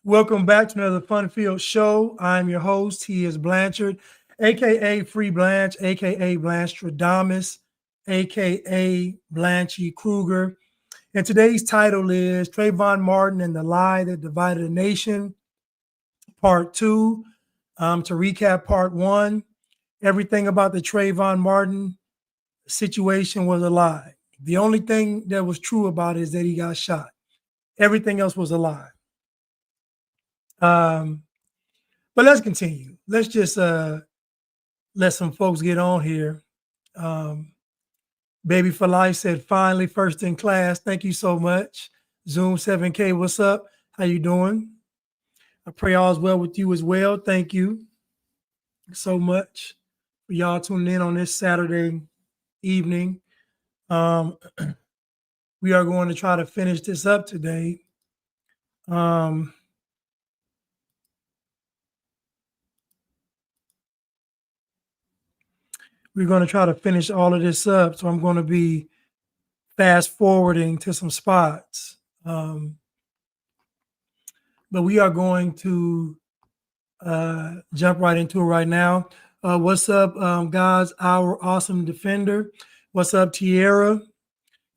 Welcome back to another fun-filled show. I'm your host. He is Blanchard, aka Free Blanche, aka Blanstradamus, aka Blanchy Kruger. And today's title is Trayvon Martin and the Lie That Divided a Nation, Part 2. To recap Part 1, everything about the Trayvon Martin situation was a lie. The only thing that was true about it is that he got shot. Everything else was a lie. But let's continue. Let's just let some folks get on here. Baby for Life said, finally, first in class. Thank you so much. Zoom 7K, what's up? How you doing? I pray all is well with you as well. Thank you so much for y'all tuning in on this Saturday evening. We are going to try to finish this up today. We're going to try to finish all of this up. So I'm going to be fast forwarding to some spots. But we are going to jump right into it right now. What's up, God's Our Awesome Defender? What's up, Tierra?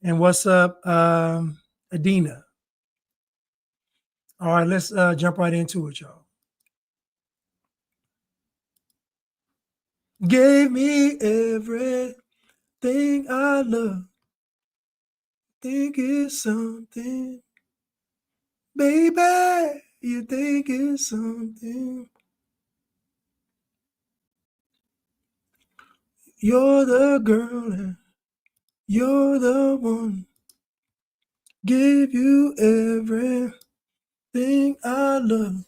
And what's up, Adina? All right, let's jump right into it, y'all. Gave me everything I love. Think it's something. Baby, you think it's something. You're the girl and you're the one. Give you everything I love.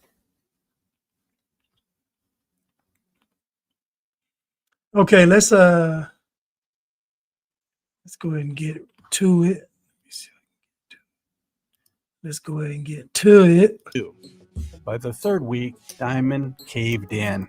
Okay, let's go ahead and get to it. Let's go ahead and get to it. By the third week, Diamond caved in.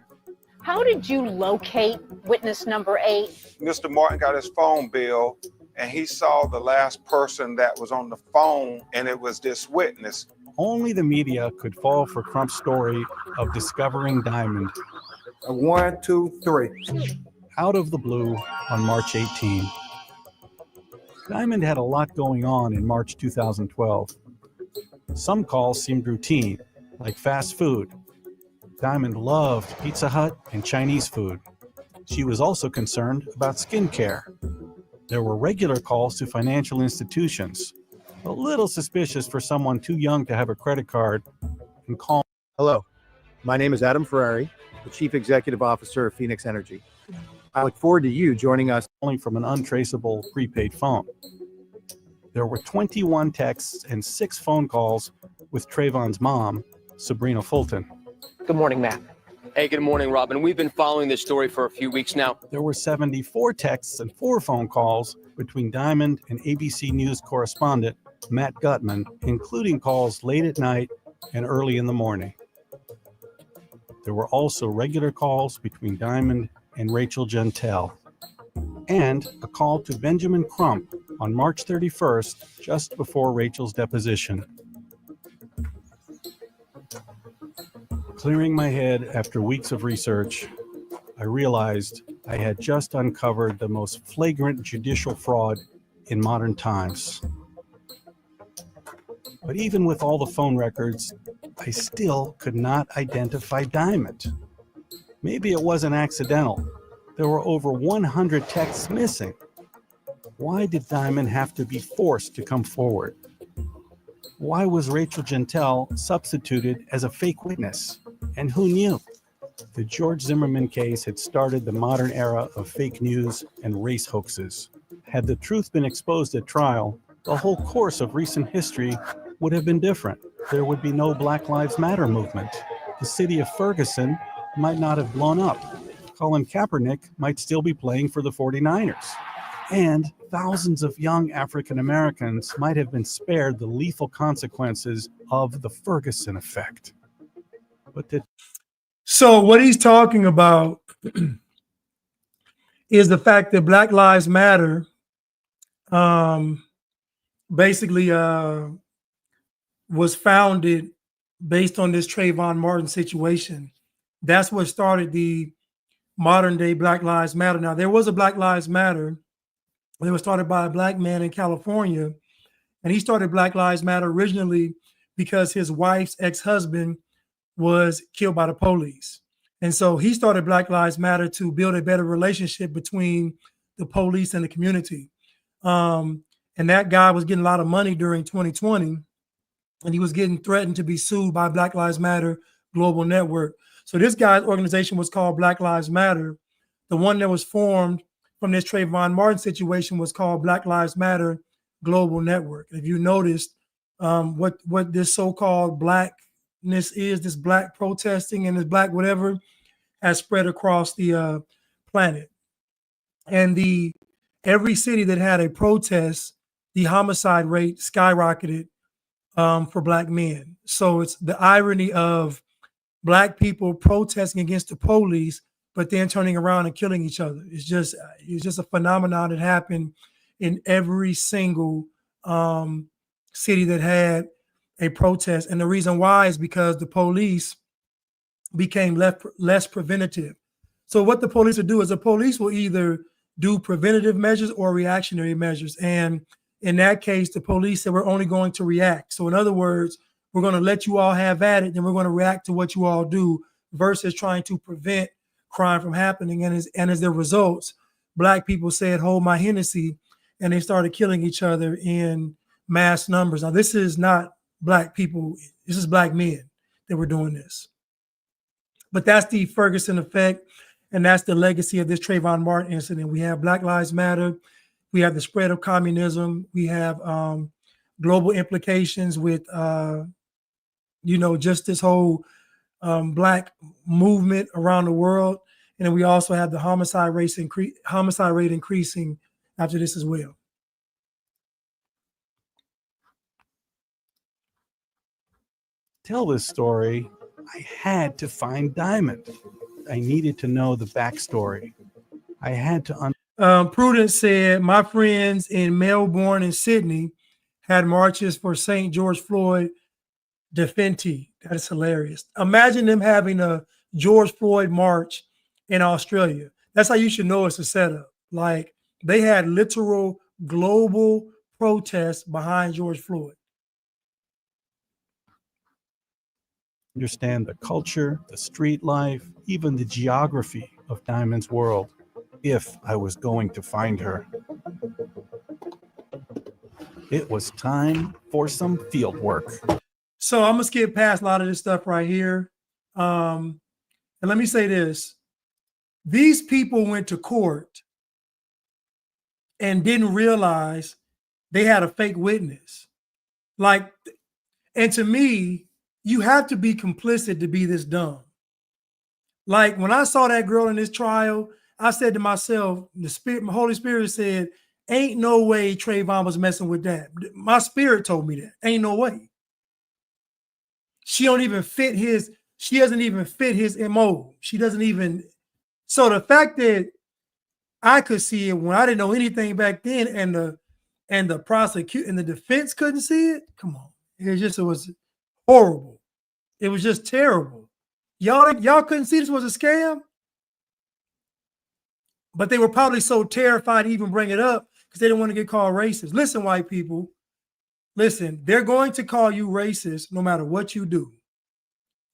How did you locate witness number 8? Mr. Martin got his phone bill and he saw the last person that was on the phone, and it was this witness. Only the media could fall for Crump's story of discovering Diamond. 1, 2, 3. Out of the blue on March 18. Diamond had a lot going on in March 2012. Some calls seemed routine, like fast food. Diamond loved Pizza Hut and Chinese food. She was also concerned about skincare. There were regular calls to financial institutions, a little suspicious for someone too young to have a credit card and call. Hello, my name is Adam Ferrari, the Chief Executive Officer of Phoenix Energy. I look forward to you joining us. Calling from an untraceable prepaid phone. There were 21 texts and 6 phone calls with Trayvon's mom, Sabrina Fulton. Good morning, Matt. Hey, good morning, Robin. We've been following this story for a few weeks now. There were 74 texts and 4 phone calls between Diamond and ABC News correspondent Matt Gutman, including calls late at night and early in the morning. There were also regular calls between Diamond and Rachel Gentile, and a call to Benjamin Crump on March 31st, just before Rachel's deposition. Clearing my head after weeks of research, I realized I had just uncovered the most flagrant judicial fraud in modern times. But even with all the phone records, I still could not identify Diamond. Maybe it wasn't accidental. There were over 100 texts missing. Why did Diamond have to be forced to come forward? Why was Rachel Gentile substituted as a fake witness? And who knew? The George Zimmerman case had started the modern era of fake news and race hoaxes. Had the truth been exposed at trial, the whole course of recent history would have been different. There would be no Black Lives Matter movement. The city of Ferguson might not have blown up. Colin Kaepernick might still be playing for the 49ers. And thousands of young African Americans might have been spared the lethal consequences of the Ferguson effect. So what he's talking about is the fact that Black Lives Matter basically was founded based on this Trayvon Martin situation. That's what started the modern day Black Lives Matter. Now, there was a Black Lives Matter. It was started by a black man in California, and he started Black Lives Matter originally because his wife's ex-husband was killed by the police. And so he started Black Lives Matter to build a better relationship between the police and the community. And that guy was getting a lot of money during 2020, and he was getting threatened to be sued by Black Lives Matter Global Network. So this guy's organization was called Black Lives Matter. The one that was formed from this Trayvon Martin situation was called Black Lives Matter Global Network. If you noticed what this so-called blackness is, this black protesting and this black whatever has spread across the planet. And every city that had a protest, the homicide rate skyrocketed for black men. So it's the irony of black people protesting against the police, but then turning around and killing each other. It's just a phenomenon that happened in every single city that had a protest. And the reason why is because the police became less preventative. So what the police will do is the police will either do preventative measures or reactionary measures. And in that case, the police said we're only going to react. So in other words, we're going to let you all have at it, then we're going to react to what you all do versus trying to prevent crime from happening. And as the results, black people said, hold my Hennessy, and they started killing each other in mass numbers. Now, this is not black people. This is black men that were doing this. But that's the Ferguson effect, and that's the legacy of this Trayvon Martin incident. We have Black Lives Matter. We have the spread of communism. We have global implications with, just this whole black movement around the world. And then we also have the homicide rate increasing after this as well. Tell this story, I had to find Diamond. I needed to know the backstory. I had to Prudence said, my friends in Melbourne and Sydney had marches for St. George Floyd Defendee. That is hilarious. Imagine them having a George Floyd march in Australia. That's how you should know it's a setup. Like, they had literal global protests behind George Floyd. understand the culture, the street life, even the geography of Diamond's world, if I was going to find her. It was time for some field work. So I'm gonna skip past a lot of this stuff right here. And let me say this. These people went to court and didn't realize they had a fake witness. Like, and to me, you have to be complicit to be this dumb. Like, when I saw that girl in this trial, I said to myself, my Holy Spirit said, ain't no way Trayvon was messing with that. My spirit told me that. Ain't no way. She doesn't even fit his MO. She doesn't even. So the fact that I could see it when I didn't know anything back then, and the prosecution and the defense couldn't see it. Come on. It was horrible. It was just terrible. Y'all couldn't see this was a scam. But they were probably so terrified to even bring it up because they didn't want to get called racist. Listen, white people. Listen, they're going to call you racist no matter what you do.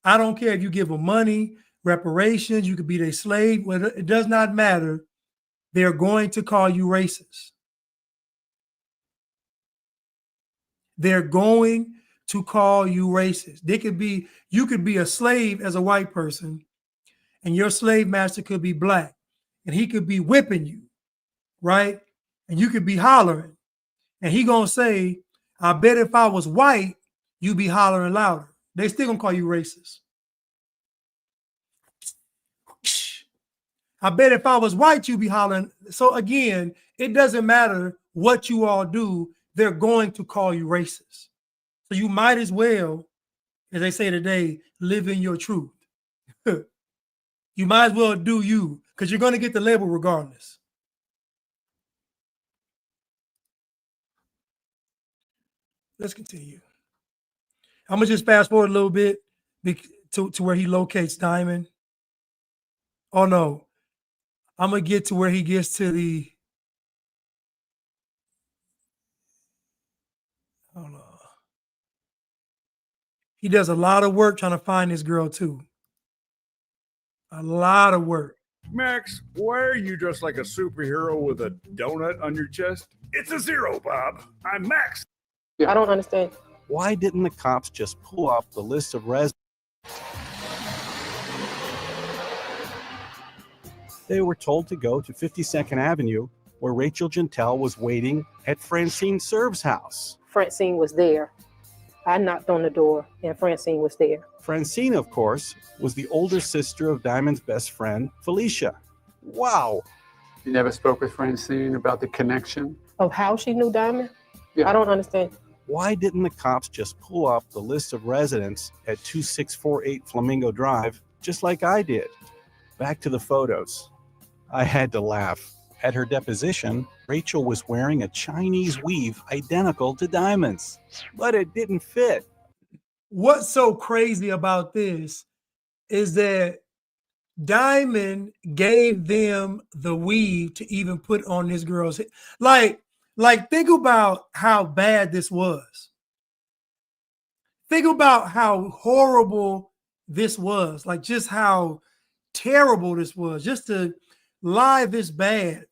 I don't care if you give them money, reparations, you could be their slave. It does not matter. They're going to call you racist. They're going to call you racist. You could be a slave as a white person, and your slave master could be black, and he could be whipping you, right? And you could be hollering, and he gonna say, I bet if I was white, you'd be hollering louder. They still gonna call you racist. I bet if I was white, you'd be hollering. So again, it doesn't matter what you all do, they're going to call you racist. So you might as well, as they say today, live in your truth. You might as well do you, because you're going to get the label regardless. Let's continue. I'm gonna just fast forward a little bit to where he locates Diamond. Oh no, I'm gonna get to where he gets to the. Hold on. He does a lot of work trying to find this girl too. A lot of work. Max, why are you dressed like a superhero with a donut on your chest? It's a zero, Bob. I'm Max. I don't understand. Why didn't the cops just pull off the list of residents? They were told to go to 52nd Avenue, where Rachel Gentile was waiting at Francine Serve's house. Francine was there. I knocked on the door and Francine was there. Francine, of course, was the older sister of Diamond's best friend, Felicia. Wow. You never spoke with Francine about the connection? Of how she knew Diamond? Yeah. I don't understand. Why didn't the cops just pull off the list of residents at 2648 Flamingo Drive, just like I did? Back to the photos. I had to laugh. At her deposition, Rachel was wearing a Chinese weave identical to Diamond's, but it didn't fit. What's so crazy about this is that Diamond gave them the weave to even put on this girl's head. Like, think about how bad this was. Think about how horrible this was. Like, just how terrible this was. Just to lie this bad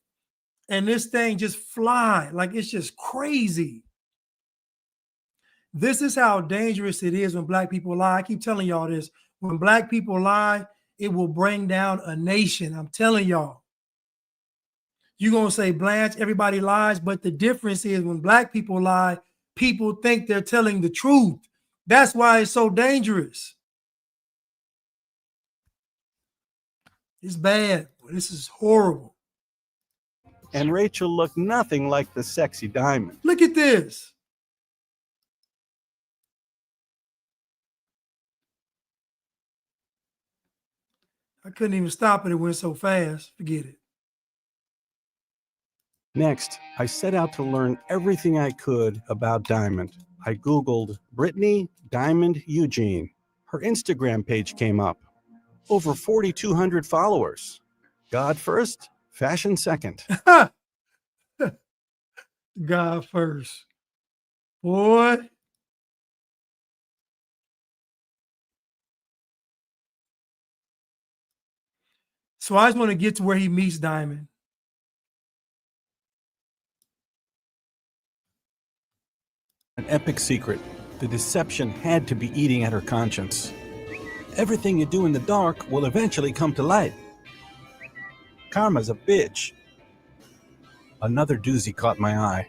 and this thing just fly. Like, it's just crazy. This is how dangerous it is when black people lie. I keep telling y'all this. When black people lie, it will bring down a nation. I'm telling y'all. You're going to say, Blanche, everybody lies. But the difference is when black people lie, people think they're telling the truth. That's why it's so dangerous. It's bad. This is horrible. And Rachel looked nothing like the sexy Diamond. Look at this. I couldn't even stop it. It went so fast. Forget it. Next, I set out to learn everything I could about Diamond. I Googled Brittany Diamond Eugene. Her Instagram page came up. Over 4,200 followers. God first, fashion second. God first. Boy. So I just want to get to where he meets Diamond. An epic secret. The deception had to be eating at her conscience. Everything you do in the dark will eventually come to light. Karma's a bitch. Another doozy caught my eye.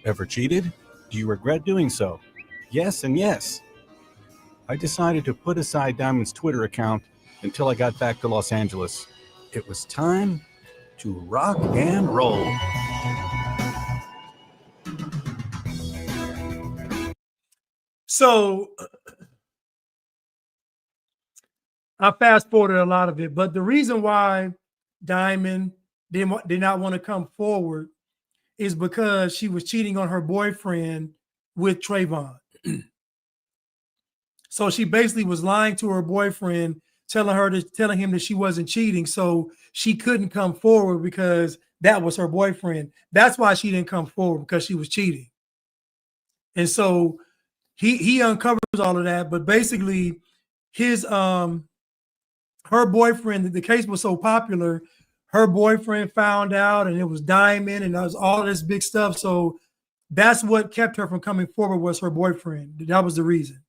Ever cheated? Do you regret doing so? Yes and yes. I decided to put aside Diamond's Twitter account until I got back to Los Angeles. It was time to rock and roll. So I fast forwarded a lot of it, but the reason why Diamond did not want to come forward is because she was cheating on her boyfriend with Trayvon. So she basically was lying to her boyfriend, telling him that she wasn't cheating. So she couldn't come forward because that was her boyfriend. That's why she didn't come forward, because she was cheating. And so he uncovers all of that, but basically his her boyfriend, the case was so popular, her boyfriend found out, and it was Diamond, and it was all this big stuff. So that's what kept her from coming forward, was her boyfriend. That was the reason.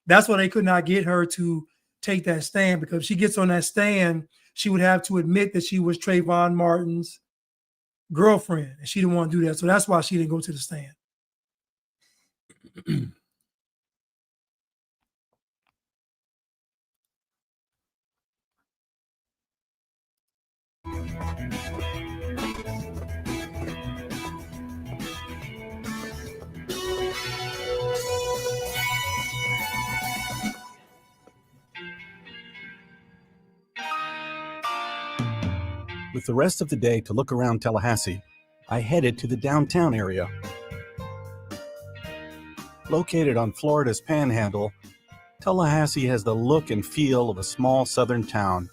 That's why they could not get her to take that stand, because if she gets on that stand, she would have to admit that she was Trayvon Martin's girlfriend, and she didn't want to do that. So that's why she didn't go to the stand. With the rest of the day to look around Tallahassee, I headed to the downtown area. Located on Florida's Panhandle, Tallahassee has the look and feel of a small southern town.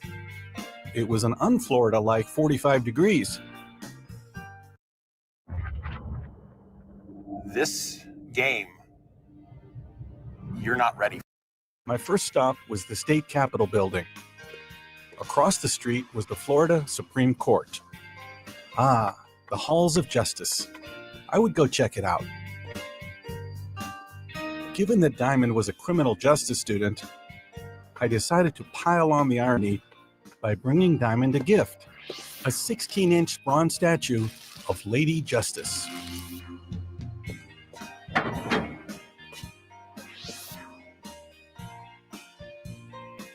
It was an un-Florida-like 45 degrees. This game, you're not ready. My first stop was the state capitol building. Across the street was the Florida Supreme Court. Ah, the halls of justice. I would go check it out. Given that Diamond was a criminal justice student, I decided to pile on the irony by bringing Diamond a gift, a 16-inch bronze statue of Lady Justice.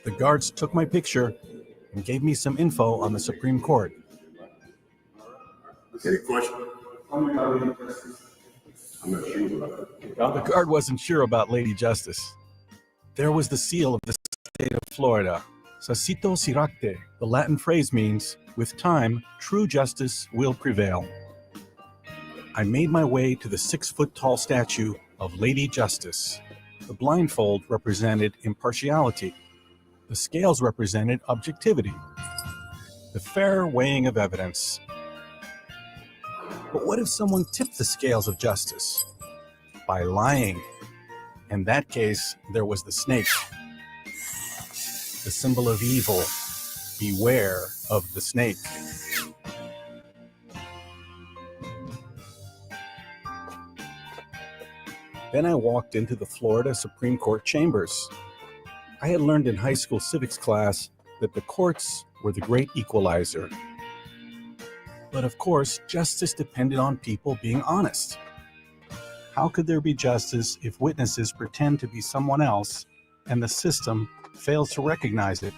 The guards took my picture and gave me some info on the Supreme Court. Any question? The guard wasn't sure about Lady Justice. There was the seal of the state of Florida, Sacito Siracte. The Latin phrase means, with time, true justice will prevail. I made my way to the 6-foot-tall statue of Lady Justice. The blindfold represented impartiality. The scales represented objectivity. The fair weighing of evidence. But what if someone tipped the scales of justice? By lying. In that case, there was the snake. The symbol of evil. Beware of the snake. Then I walked into the Florida Supreme Court chambers. I had learned in high school civics class that the courts were the great equalizer. But of course, justice depended on people being honest. How could there be justice if witnesses pretend to be someone else and the system fails to recognize it?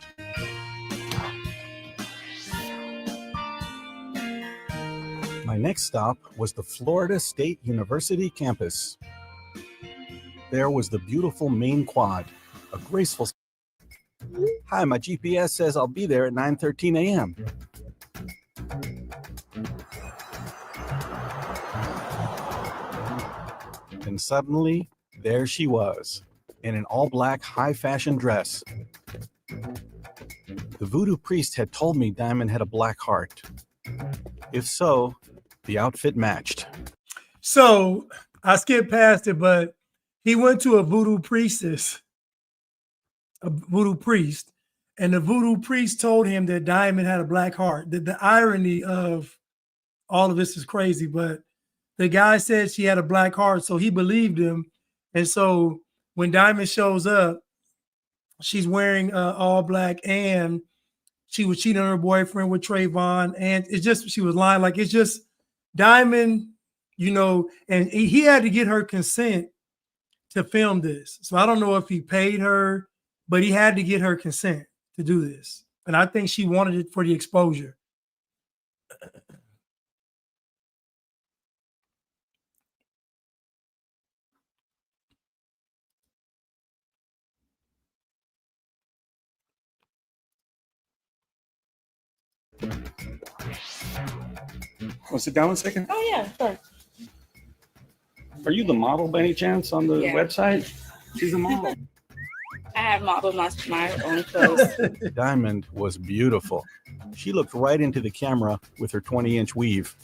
My next stop was the Florida State University campus. There was the beautiful main quad, a graceful... Hi, my GPS says I'll be there at 9:13 a.m. And suddenly, there she was, in an all-black high-fashion dress. The voodoo priest had told me Diamond had a black heart. If so, the outfit matched. So I skipped past it, but he went to a voodoo priestess, a voodoo priest, and the voodoo priest told him that Diamond had a black heart. The irony of all of this is crazy, but the guy said she had a black heart, so he believed him. And so when Diamond shows up, she's wearing all black, and she was cheating on her boyfriend with Trayvon, and it's just, she was lying. Like, it's just Diamond, you know, and he had to get her consent to film this. So I don't know if he paid her, but he had to get her consent to do this. And I think she wanted it for the exposure. Want to sit down 1 second? Oh, yeah, sure. Are you the model by any chance on the website? She's a model. I have modeled my own clothes. Diamond was beautiful. She looked right into the camera with her 20-inch weave.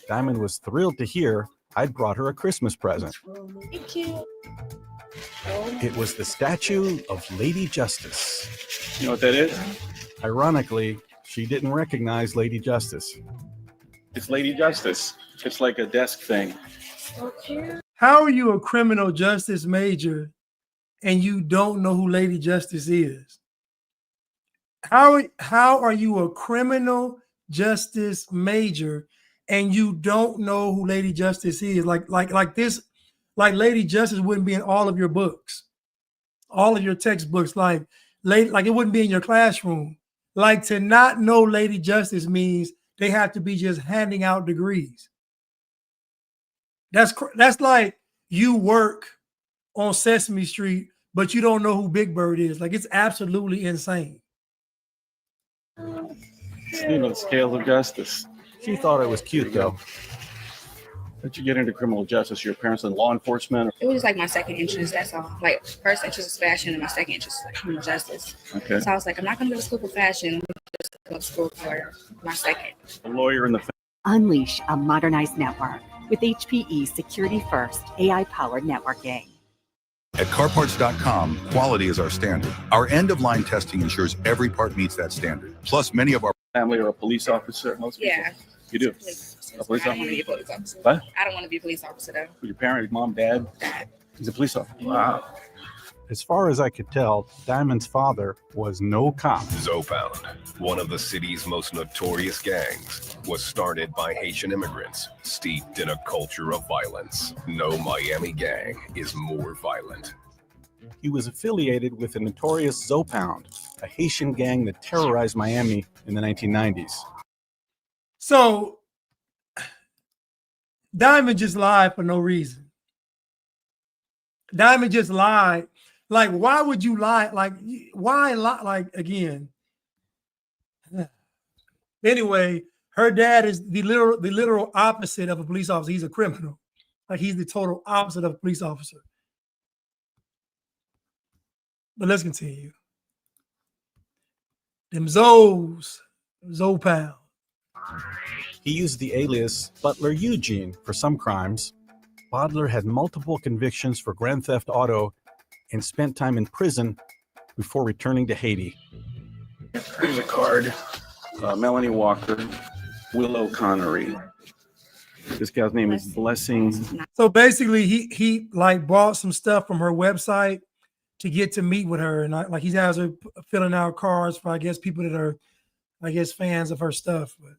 Diamond was thrilled to hear I'd brought her a Christmas present. Thank you. It was the statue of Lady Justice. You know what that is? Ironically, she didn't recognize Lady Justice. It's Lady Justice. It's like a desk thing. How are you a criminal justice major and you don't know who Lady Justice is? How are you a criminal justice major and you don't know who Lady Justice is? Like Lady Justice wouldn't be in all of your books, all of your textbooks. Like it wouldn't be in your classroom. Like, to not know Lady Justice means they have to be just handing out degrees. That's like you work on Sesame Street, but you don't know who Big Bird is. Like, it's absolutely insane. You know, scales of justice. She thought it was cute, though. How'd you get into criminal justice? Your parents in law enforcement? It was like my second interest, that's all. Like, first interest is fashion, and my second interest is like criminal justice. Okay. So I was like, I'm not going to go to school for fashion. I'm just going to school for my second. A lawyer in the Unleash a modernized network with HPE's Security First AI-powered networking. At CarParts.com, quality is our standard. Our end-of-line testing ensures every part meets that standard. Plus, many of our family are a police officer. Most people. Yeah. You do? A police I don't want to officer? be a police officer. What? I don't want to be a police officer, though. Your parent, your mom, dad? Dad. He's a police officer. Wow. As far as I could tell, Diamond's father was no cop. Zopound, one of the city's most notorious gangs, was started by Haitian immigrants steeped in a culture of violence. No Miami gang is more violent. He was affiliated with the notorious Zopound, a Haitian gang that terrorized Miami in the 1990s. So Diamond just lied for no reason. Diamond just lied. Like, why would you lie? Like, why lie? Like, again. Anyway, her dad is the literal opposite of a police officer. He's a criminal. Like, he's the total opposite of a police officer. But let's continue. Them Zopound. He used the alias Butler Eugene for some crimes. Butler had multiple convictions for grand theft auto and spent time in prison before returning to Haiti. Here's a card. Melanie Walker, Willow Connery. This gal's name is Blessing. So basically, he like bought some stuff from her website to get to meet with her, and like he has her filling out cards for, I guess, people that are, I guess, fans of her stuff. But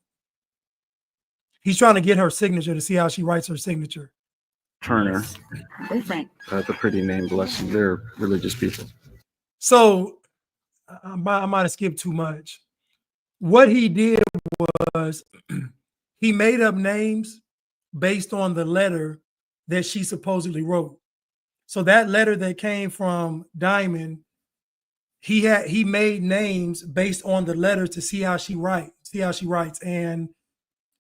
he's trying to get her signature to see how she writes her signature. Turner. Boyfriend. That's a pretty name, Blessing. They're religious people. So I might have skipped too much. What he did was he made up names based on the letter that she supposedly wrote. So that letter that came from Diamond, he made names based on the letter to see how she writes, and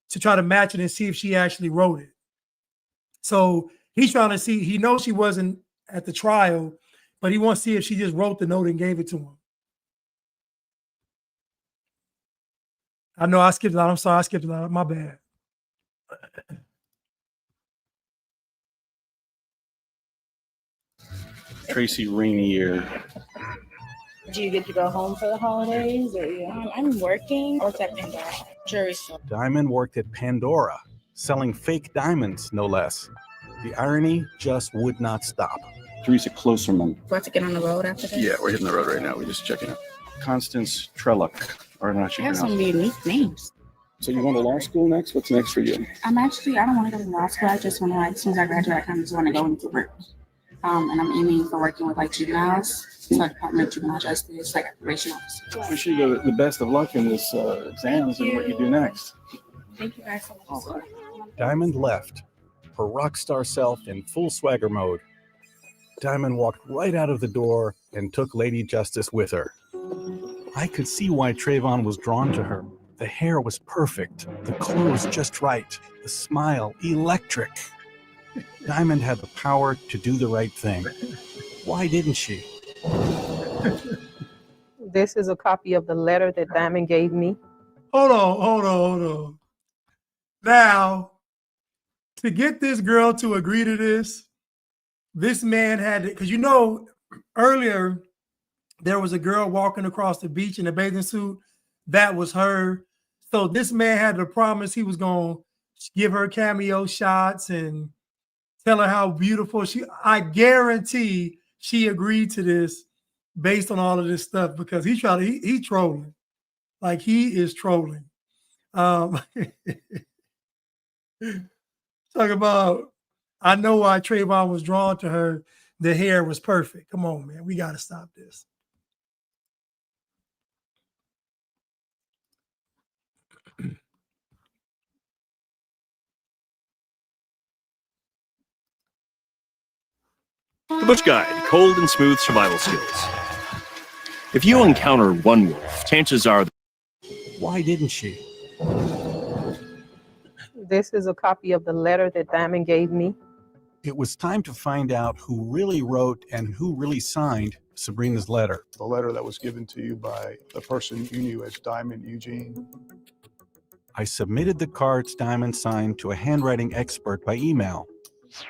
to try to match it and see if she actually wrote it. So he's trying to see, he knows she wasn't at the trial, but he wants to see if she just wrote the note and gave it to him. I know I skipped a lot. I'm sorry, I skipped a lot. My bad. Tracy Rainier. Do you get to go home for the holidays? Or I'm working. Or at Pandora Jewelry store. Diamond worked at Pandora, selling fake diamonds, no less. The irony just would not stop. Teresa Closerman. About to get on the road after this? Yeah, we're hitting the road right now. We're just checking it. Constance Trellock. Or not I have some unique names. So you want to law school next? What's next for you? I don't want to go to law school. I just want to, as soon as I graduate, I kind of just want to go into work. And I'm aiming for working with juveniles, so Department of Juvenile Justice, probation officer. I wish you the best of luck in this exams and what you do next. Thank you guys so much. Diamond left, her rock star self in full swagger mode. Diamond walked right out of the door and took Lady Justice with her. I could see why Trayvon was drawn to her. The hair was perfect, the clothes just right, the smile electric. Diamond had the power to do the right thing. Why didn't she? This is a copy of the letter that Diamond gave me. Hold on. Now, to get this girl to agree to this man had to, because earlier there was a girl walking across the beach in a bathing suit. That was her. So this man had to promise he was going to give her cameo shots and tell her how beautiful I guarantee she agreed to this based on all of this stuff, because he's trolling. Like, he is trolling. Talk about, I know why Trayvon was drawn to her. The hair was perfect. Come on, man. We got to stop this. The Bush Guide, cold and smooth survival skills. If you encounter one wolf, chances are... Why didn't she? This is a copy of the letter that Diamond gave me. It was time to find out who really wrote and who really signed Sabrina's letter. The letter that was given to you by the person you knew as Diamond Eugene. I submitted the cards Diamond signed to a handwriting expert by email.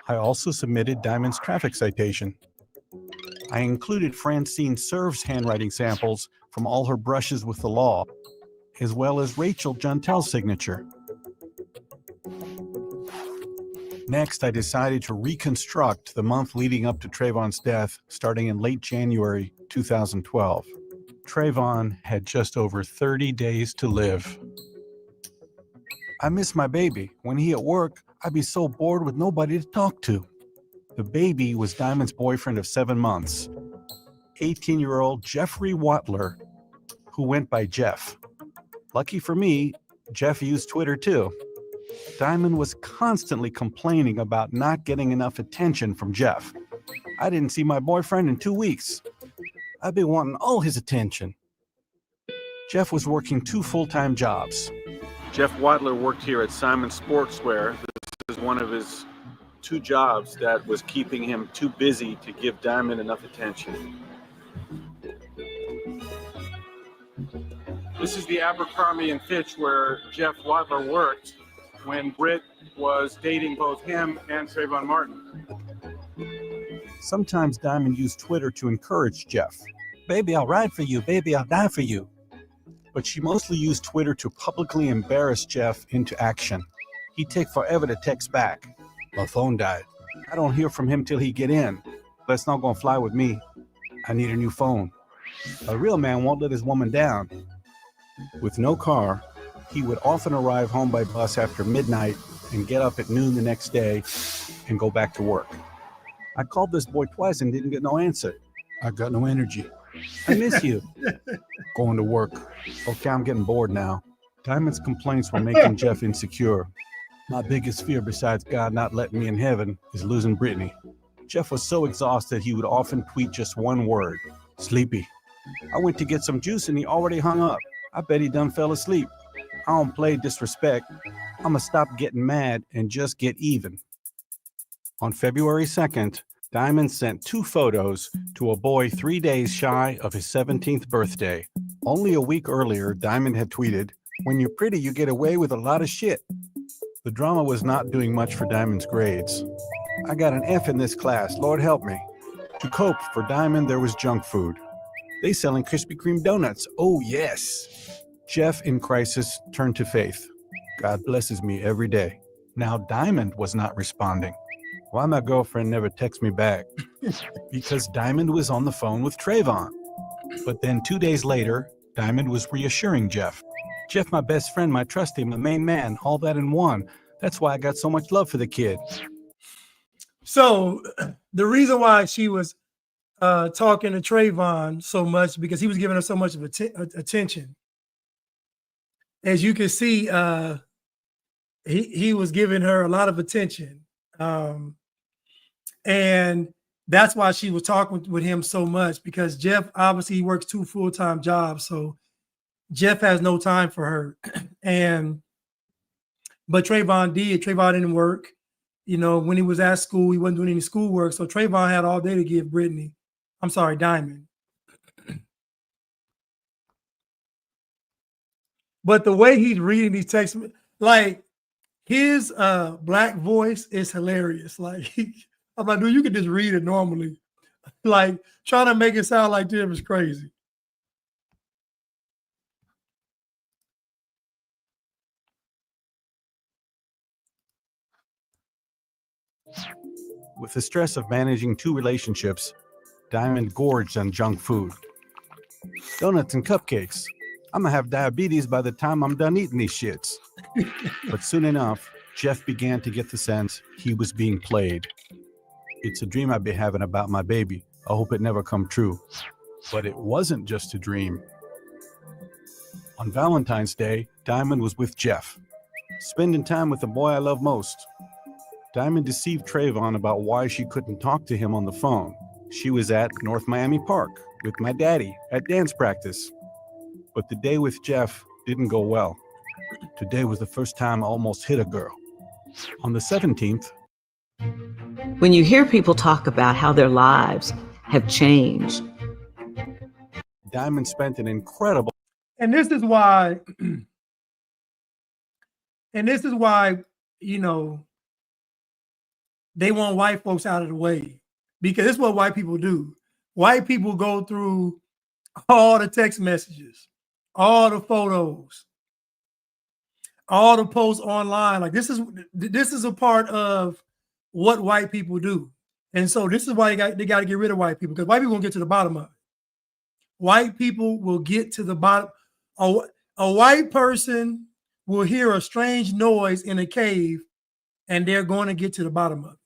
I also submitted Diamond's traffic citation. I included Francine Serve's handwriting samples from all her brushes with the law, as well as Rachel Juntel's signature. Next, I decided to reconstruct the month leading up to Trayvon's death, starting in late January 2012. Trayvon had just over 30 days to live. I miss my baby. When he at work, I'd be so bored with nobody to talk to. The baby was Diamond's boyfriend of 7 months, 18-year-old Jeffrey Watler, who went by Jeff. Lucky for me, Jeff used Twitter too. Diamond was constantly complaining about not getting enough attention from Jeff. I didn't see my boyfriend in 2 weeks. I've been wanting all his attention. Jeff was working 2 full-time jobs. Jeff Watler worked here at Simon Sportswear. This is one of his 2 jobs that was keeping him too busy to give Diamond enough attention. This is the Abercrombie & Fitch where Jeff Watler worked when Britt was dating both him and Trayvon Martin. Sometimes Diamond used Twitter to encourage Jeff. Baby, I'll ride for you. Baby, I'll die for you. But she mostly used Twitter to publicly embarrass Jeff into action. He'd take forever to text back. My phone died. I don't hear from him till he get in. That's not gonna fly with me. I need a new phone. A real man won't let his woman down. With no car, he would often arrive home by bus after midnight and get up at noon the next day and go back to work. I called this boy twice and didn't get no answer. I got no energy. I miss you. Going to work. Okay, I'm getting bored now. Diamond's complaints were making Jeff insecure. My biggest fear besides God not letting me in heaven is losing Brittany. Jeff was so exhausted he would often tweet just one word, sleepy. I went to get some juice and he already hung up. I bet he done fell asleep. I don't play disrespect. I'ma stop getting mad and just get even. On February 2nd, Diamond sent 2 photos to a boy 3 days shy of his 17th birthday. Only a week earlier, Diamond had tweeted, "When you're pretty, you get away with a lot of shit." The drama was not doing much for Diamond's grades. I got an F in this class, Lord help me. To cope, for Diamond, there was junk food. They selling Krispy Kreme donuts, oh yes. Jeff, in crisis, turned to faith. God blesses me every day. Now Diamond was not responding. Why my girlfriend never texts me back? Because Diamond was on the phone with Trayvon. But then 2 days later, Diamond was reassuring Jeff. Jeff, my best friend, my trusty, my main man, all that in one. That's why I got so much love for the kid. So the reason why she was talking to Trayvon so much, because he was giving her so much of attention. As you can see, he was giving her a lot of attention. And that's why she was talking with him so much, because Jeff, obviously he works 2 full-time jobs. So Jeff has no time for her. But Trayvon didn't work. You know, when he was at school, he wasn't doing any schoolwork. So Trayvon had all day to give Diamond. But the way he's reading these texts, like his black voice is hilarious. Like, I'm like, dude, you could just read it normally. Like, trying to make it sound like Jim is crazy. With the stress of managing 2 relationships, Diamond gorged on junk food. Donuts and cupcakes. I'm gonna have diabetes by the time I'm done eating these shits. But soon enough, Jeff began to get the sense he was being played. It's a dream I've been having about my baby. I hope it never come true. But it wasn't just a dream. On Valentine's Day, Diamond was with Jeff, spending time with the boy I love most. Diamond deceived Trayvon about why she couldn't talk to him on the phone. She was at North Miami Park with my daddy at dance practice. But the day with Jeff didn't go well. Today was the first time I almost hit a girl. On the 17th, When you hear people talk about how their lives have changed, Diamond spent an incredible. And this is why, you know, they want white folks out of the way, because this is what white people do. White people go through all the text messages, all the photos, all the posts online. Like this is a part of what white people do. And so this is why they got to get rid of white people, because white people won't get to the bottom of it. White people will get to the bottom. A white person will hear a strange noise in a cave, and they're going to get to the bottom of it.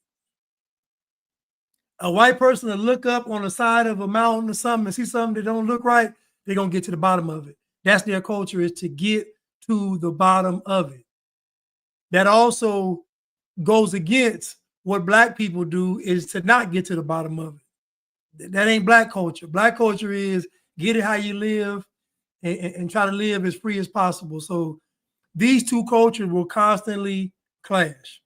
A white person will look up on the side of a mountain or something and see something that don't look right, they're going to get to the bottom of it. That's their culture, is to get to the bottom of it. That also goes against what black people do, is to not get to the bottom of it. That ain't black culture. Black culture is get it how you live and try to live as free as possible. So these two cultures will constantly clash.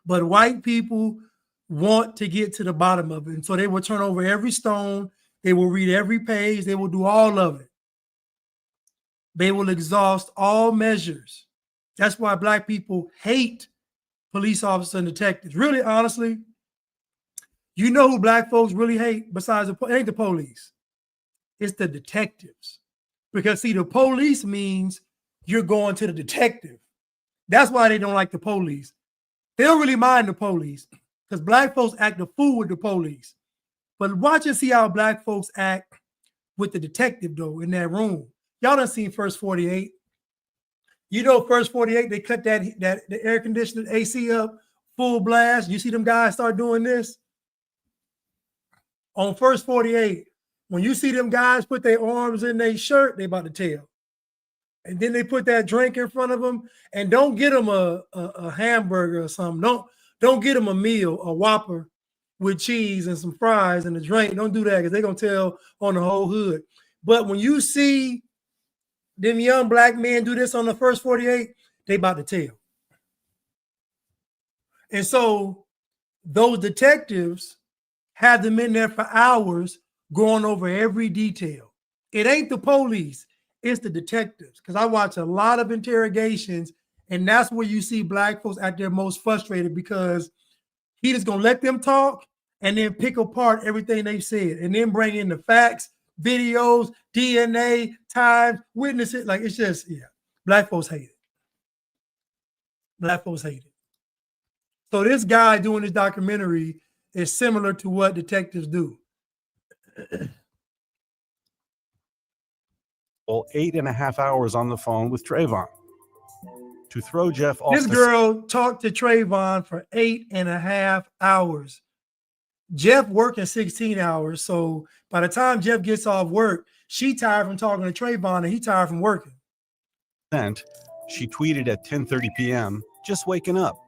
But white people want to get to the bottom of it. And so they will turn over every stone. They will read every page. They will do all of it. They will exhaust all measures. That's why black people hate police officers and detectives. Really, honestly, you know who black folks really hate besides it ain't the police. It's the detectives. Because see, the police means you're going to the detective. That's why they don't like the police. They don't really mind the police, because black folks act a fool with the police. But watch and see how black folks act with the detective, though, in that room. Y'all done seen First 48. You know, First 48, they cut the air conditioner AC up full blast. You see them guys start doing this? On First 48, when you see them guys put their arms in their shirt, they about to tell. And then they put that drink in front of them, and don't get them a hamburger or something. Don't get them a meal, a Whopper with cheese and some fries and a drink. Don't do that, because they're going to tell on the whole hood. But when you see them young black men do this on the First 48, they about to tell. And so those detectives have them in there for hours going over every detail. It ain't the police, it's the detectives. Because I watch a lot of interrogations, and that's where you see black folks at their most frustrated, because he just gonna let them talk and then pick apart everything they said and then bring in the facts, videos, DNA, times, witnesses. Like, it's just, yeah, black folks hate it. Black folks hate it. So this guy doing this documentary is similar to what detectives do. Well, 8.5 hours on the phone with Trayvon to throw Jeff off. This girl talked to Trayvon for 8.5 hours. Jeff working 16 hours. So by the time Jeff gets off work, she tired from talking to Trayvon and he tired from working. She tweeted at 10:30 p.m., just waking up,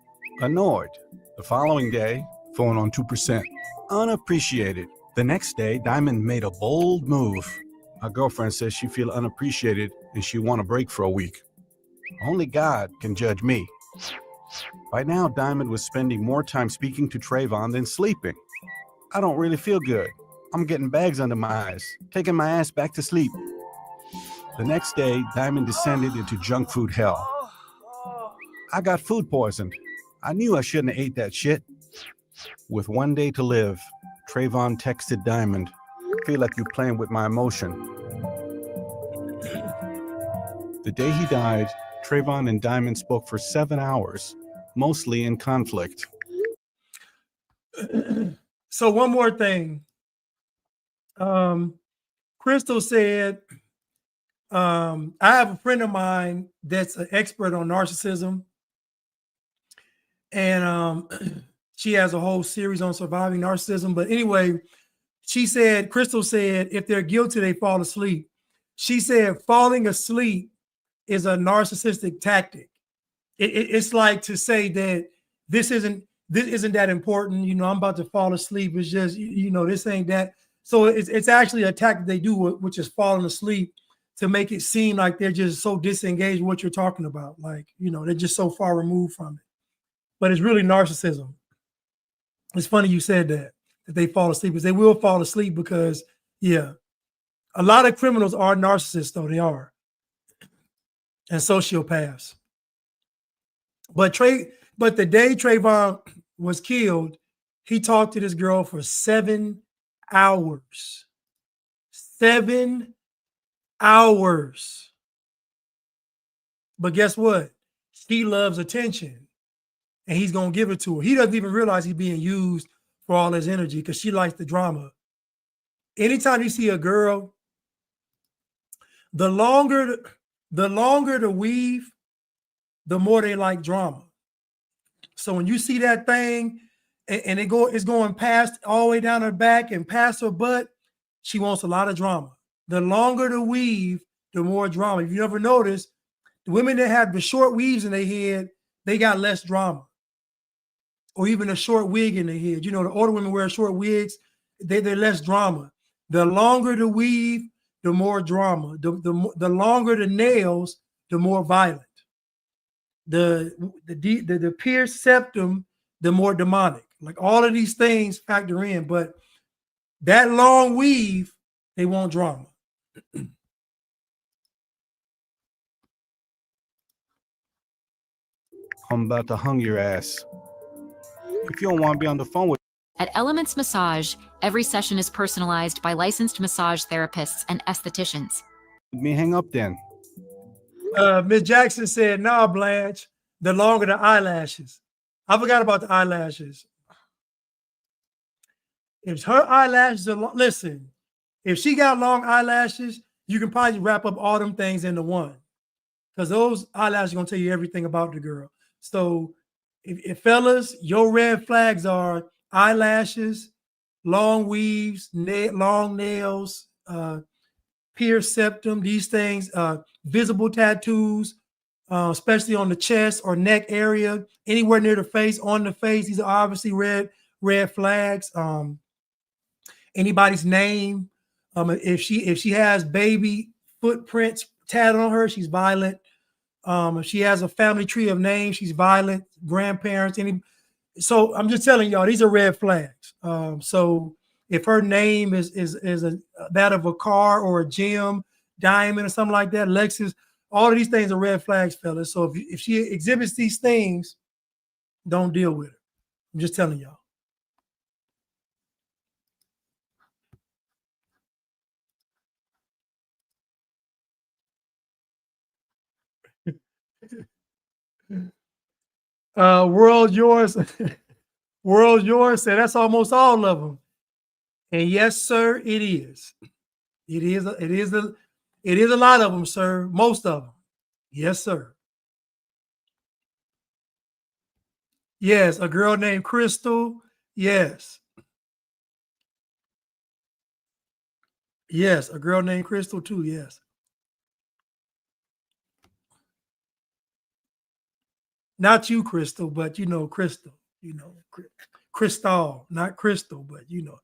annoyed. The following day, phone on 2%, unappreciated. The next day, Diamond made a bold move. My girlfriend says she feel unappreciated and she want a break for a week. Only God can judge me. By now, Diamond was spending more time speaking to Trayvon than sleeping. I don't really feel good. I'm getting bags under my eyes, taking my ass back to sleep. The next day, Diamond descended into junk food hell. I got food poisoned. I knew I shouldn't have ate that shit. With 1 day to live, Trayvon texted Diamond, "Feel like you're playing with my emotion." The day he died, Trayvon and Diamond spoke for 7 hours, mostly in conflict. So one more thing. Crystal said, I have a friend of mine that's an expert on narcissism. And she has a whole series on surviving narcissism. But anyway, Crystal said, if they're guilty, they fall asleep. She said falling asleep is a narcissistic tactic. It's like to say that this isn't that important. You know, I'm about to fall asleep. It's just, you know, this ain't that. So it's actually a tactic they do, which is falling asleep, to make it seem like they're just so disengaged with what you're talking about. Like, you know, they're just so far removed from it. but it's really narcissism. It's funny you said that they fall asleep, because they will fall asleep because, yeah, a lot of criminals are narcissists, though. They are. And sociopaths. But the day Trayvon was killed, he talked to this girl for 7 hours. 7 hours. But guess what? She loves attention, and he's going to give it to her. He doesn't even realize he's being used for all his energy because she likes the drama. Anytime you see a girl, the longer the weave, the more they like drama. So when you see that thing and it's going past all the way down her back and past her butt, she wants a lot of drama. The longer the weave, the more drama. If you ever notice, the women that have the short weaves in their head, they got less drama. Or even a short wig in their head. You know, the older women wear short wigs, they're less drama. The longer the weave, the more drama. The longer the nails, the more violent. The pierced septum, the more demonic. Like all of these things factor in, but that long weave, they want drama. I'm about to hung your ass. If you don't want to be on the phone with At Elements Massage, every session is personalized by licensed massage therapists and estheticians. me, hang up then. Miss Jackson said, nah, Blanche, the longer the eyelashes. I forgot about the eyelashes. If her eyelashes are long, listen, if she got long eyelashes, you can probably wrap up all them things into one. Because those eyelashes are going to tell you everything about the girl. So if fellas, your red flags are eyelashes, long weaves, long nails, pierced septum, these things, visible tattoos, especially on the chest or neck area, anywhere near the face, on the face. These are obviously red flags. Anybody's name, if she has baby footprints tatted on her, she's violent. If she has a family tree of names, she's violent. Grandparents, so I'm just telling y'all, these are red flags. So if her name is that of a car or a gem, diamond or something like that, Lexus, all of these things are red flags, fellas. So if she exhibits these things, don't deal with her. I'm just telling y'all. World Yours said that's almost all of them. And yes, sir, it is. It is a lot of them, sir. Most of them. Yes, sir. Yes, a girl named Crystal. Yes. Yes, a girl named Crystal too. Yes. Not you, Crystal, but you know, Crystal. You know, Crystal, not Crystal, but you know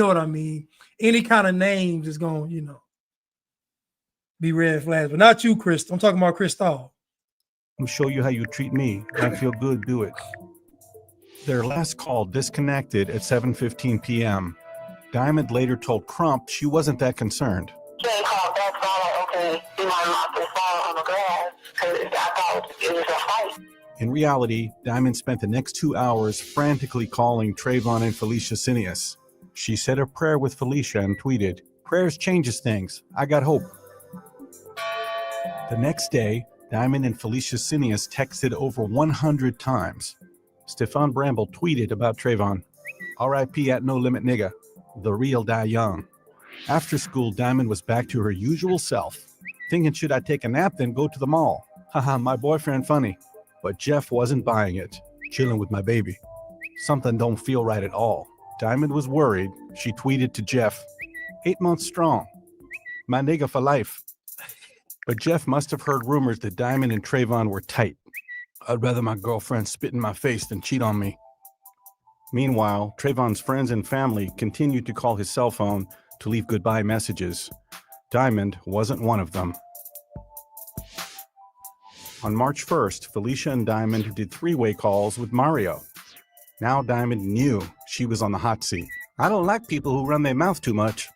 what I mean. Any kind of names is going, be red flags, but not you, Crystal. I'm talking about Crystal. I'm show you how you treat me. I feel good, do it. Their last call disconnected at 7:15 p.m. Diamond later told Crump she wasn't that concerned. Jay called back, so I'm like, okay, you might knock this phone on the grass, because I thought it was a fight. In reality, Diamond spent the next 2 hours frantically calling Trayvon and Felicia Cineas. She said a prayer with Felicia and tweeted, "Prayers changes things. I got hope." The next day, Diamond and Felicia Cineas texted over 100 times. Stefan Bramble tweeted about Trayvon, "R.I.P. at No Limit Nigga. The real die young." After school, Diamond was back to her usual self, thinking should I take a nap then go to the mall? Haha, my boyfriend funny. But Jeff wasn't buying it, chilling with my baby. Something don't feel right at all. Diamond was worried. She tweeted to Jeff, 8 months strong. My nigga for life. But Jeff must have heard rumors that Diamond and Trayvon were tight. I'd rather my girlfriend spit in my face than cheat on me. Meanwhile, Trayvon's friends and family continued to call his cell phone to leave goodbye messages. Diamond wasn't one of them. On March 1st, Felicia and Diamond did three-way calls with Mario. Now Diamond knew she was on the hot seat. I don't like people who run their mouth too much.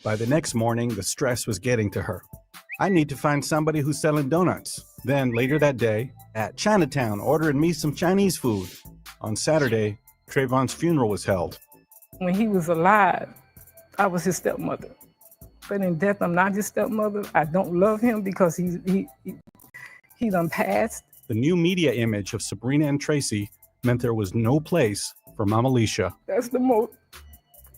By the next morning, the stress was getting to her. I need to find somebody who's selling donuts. Then later that day, at Chinatown, ordering me some Chinese food. On Saturday, Trayvon's funeral was held. When he was alive, I was his stepmother. But in death, I'm not his stepmother. I don't love him because he done passed. The new media image of Sabrina and Tracy meant there was no place for Mama Alicia. That's the most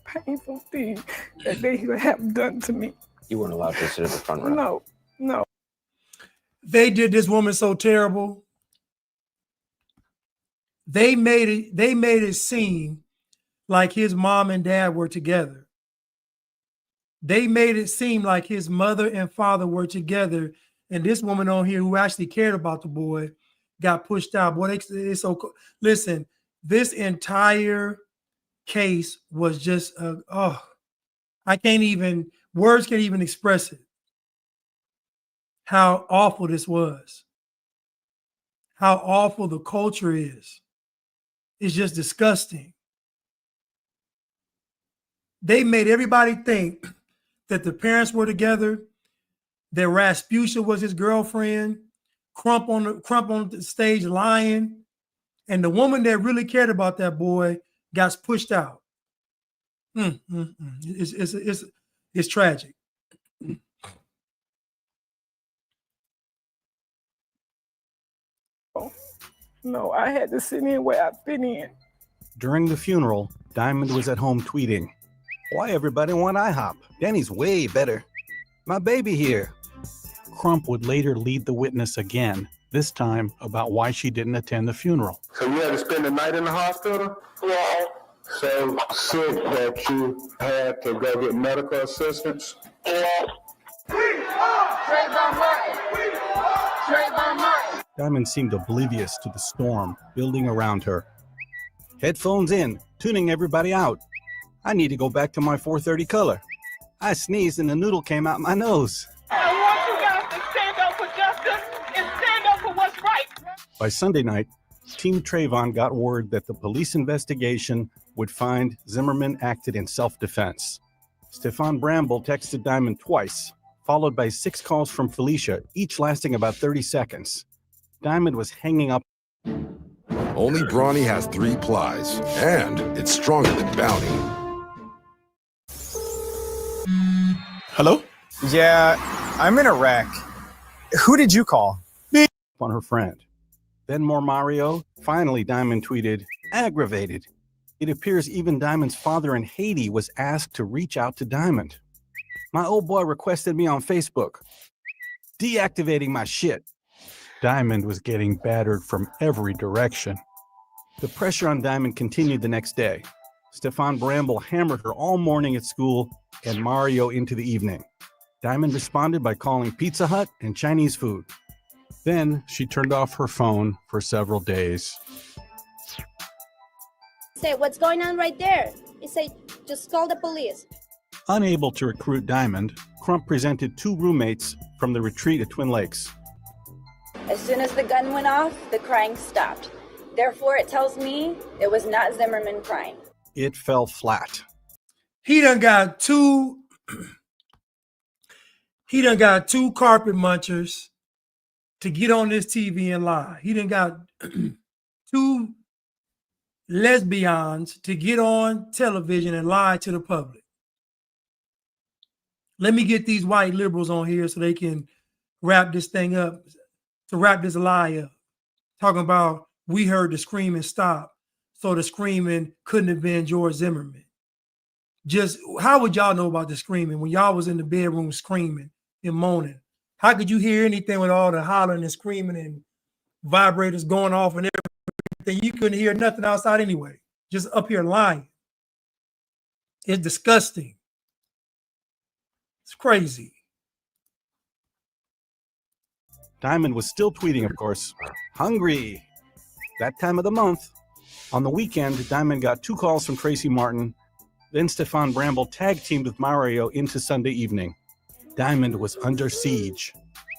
painful thing that they could have done to me. You weren't allowed to sit at the front row. No. They did this woman so terrible. They made it seem like his mom and dad were together. They made it seem like his mother and father were together, and this woman on here who actually cared about the boy got pushed out. Boy, it's so listen. This entire case was just I can't even words can't even express it. How awful this was. How awful the culture is. It's just disgusting. They made everybody think that the parents were together, that Rasputia was his girlfriend, Crump on the stage lying, and the woman that really cared about that boy got pushed out. It's tragic. No, I had to sit in where I fit in. During the funeral, Diamond was at home tweeting, "Why everybody want IHOP? Danny's way better. My baby here." Crump would later lead the witness again, this time about why she didn't attend the funeral. So you had to spend the night in the hospital? Yeah. So sick that you had to go get medical assistance? Yeah. Trayvon Martin. Trayvon Martin. Diamond seemed oblivious to the storm building around her. Headphones in, tuning everybody out. I need to go back to my 4:30 color. I sneezed and the noodle came out my nose. I want you guys to stand up for justice and stand up for what's right. By Sunday night, Team Trayvon got word that the police investigation would find Zimmerman acted in self-defense. Stefan Bramble texted Diamond twice, followed by 6 calls from Felicia, each lasting about 30 seconds. Diamond was hanging up. Only Brawny has 3 plies, and it's stronger than Bounty. Hello? Yeah, I'm in a wreck. Who did you call? On her friend. Then more Mario. Finally, Diamond tweeted, "Aggravated." It appears even Diamond's father in Haiti was asked to reach out to Diamond. "My old boy requested me on Facebook. Deactivating my shit." Diamond was getting battered from every direction. The pressure on Diamond continued the next day. Stefan Bramble hammered her all morning at school and Mario into the evening. Diamond responded by calling Pizza Hut and Chinese food. Then she turned off her phone for several days. Say, what's going on right there? He said, just call the police. Unable to recruit Diamond, Crump presented 2 roommates from the retreat at Twin Lakes. As soon as the gun went off, the crying stopped. Therefore, it tells me it was not Zimmerman crying. It fell flat. He done got two carpet munchers to get on this TV and lie. He done got 2 lesbians to get on television and lie to the public. Let me get these white liberals on here so they can wrap this thing up, to wrap this lie up. Talking about we heard the screaming stop, so the screaming couldn't have been George Zimmerman. Just how would y'all know about the screaming when y'all was in the bedroom screaming and moaning? How could you hear anything with all the hollering and screaming and vibrators going off and everything? You couldn't hear nothing outside anyway. Just up here lying. It's disgusting. It's crazy. Diamond was still tweeting, of course. Hungry. That time of the month. On the weekend, Diamond got 2 calls from Tracy Martin. Then Stefan Bramble tag-teamed with Mario into Sunday evening. Diamond was under siege.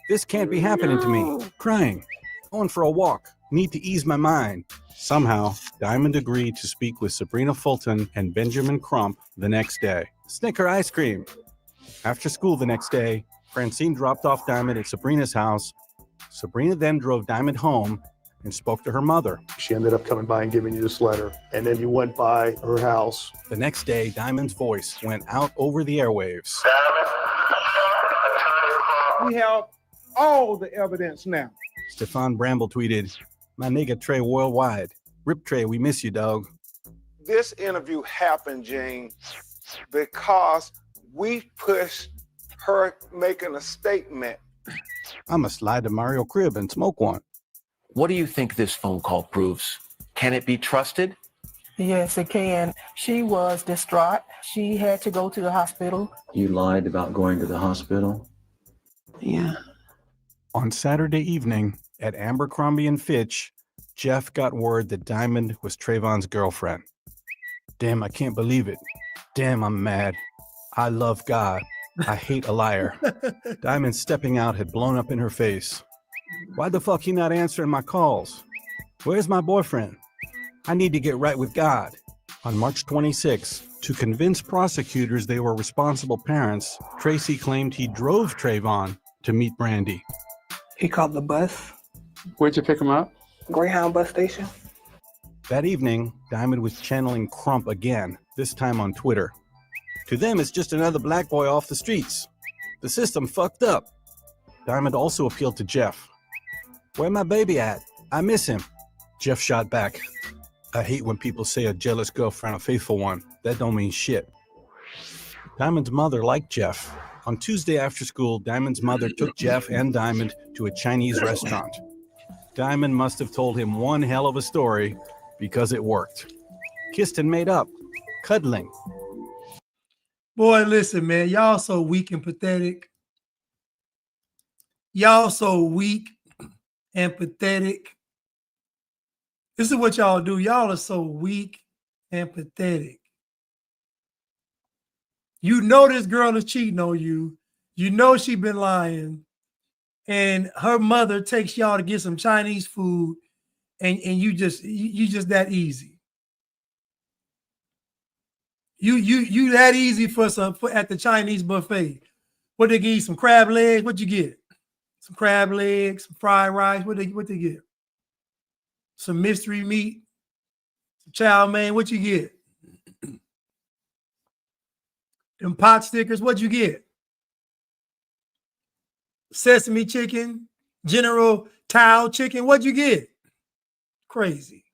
"This can't be happening to me." Crying. Going for a walk. Need to ease my mind. Somehow, Diamond agreed to speak with Sabrina Fulton and Benjamin Crump the next day. Snicker ice cream. After school the next day, Francine dropped off Diamond at Sabrina's house. Sabrina then drove Diamond home and spoke to her mother. She ended up coming by and giving you this letter, and then you went by her house. The next day, Diamond's voice went out over the airwaves. We have all the evidence now. Stefan Bramble tweeted, "My nigga Trey worldwide. Rip Trey, we miss you, dog." This interview happened, Jane, because we pushed her making a statement. I'ma slide to Mario crib and smoke one. What do you think this phone call proves? Can it be trusted? Yes, it can. She was distraught. She had to go to the hospital. You lied about going to the hospital? Yeah. On Saturday evening at Abercrombie and Fitch, Jeff got word that Diamond was Trayvon's girlfriend. Damn, I can't believe it. Damn, I'm mad. I love God. I hate a liar. Diamond stepping out had blown up in her face. Why the fuck he not answering my calls? Where's my boyfriend? I need to get right with God. On March 26, to convince prosecutors they were responsible parents, Tracy claimed he drove Trayvon to meet Brandy. He called the bus. Where'd you pick him up? Greyhound bus station. That evening, Diamond was channeling Crump again, this time on Twitter. To them, it's just another black boy off the streets. The system fucked up. Diamond also appealed to Jeff. Where my baby at? I miss him. Jeff shot back. I hate when people say a jealous girlfriend a faithful one. That don't mean shit. Diamond's mother liked Jeff. On Tuesday after school, Diamond's mother took Jeff and Diamond to a Chinese restaurant. Diamond must have told him one hell of a story because it worked. Kissed and made up. Cuddling. Boy, listen, man, y'all so weak and pathetic. Y'all so weak and pathetic. This is what y'all do. Y'all are so weak and pathetic. You know this girl is cheating on you. You know she been lying. And her mother takes y'all to get some Chinese food, and you just that easy. You that easy for at the Chinese buffet. What they give you? Some crab legs? What you get? Some crab legs, some fried rice. What they get? Some mystery meat, some chow mein. What you get? Them pot stickers. What you get? Sesame chicken, General Tao chicken. What'd you get? Crazy.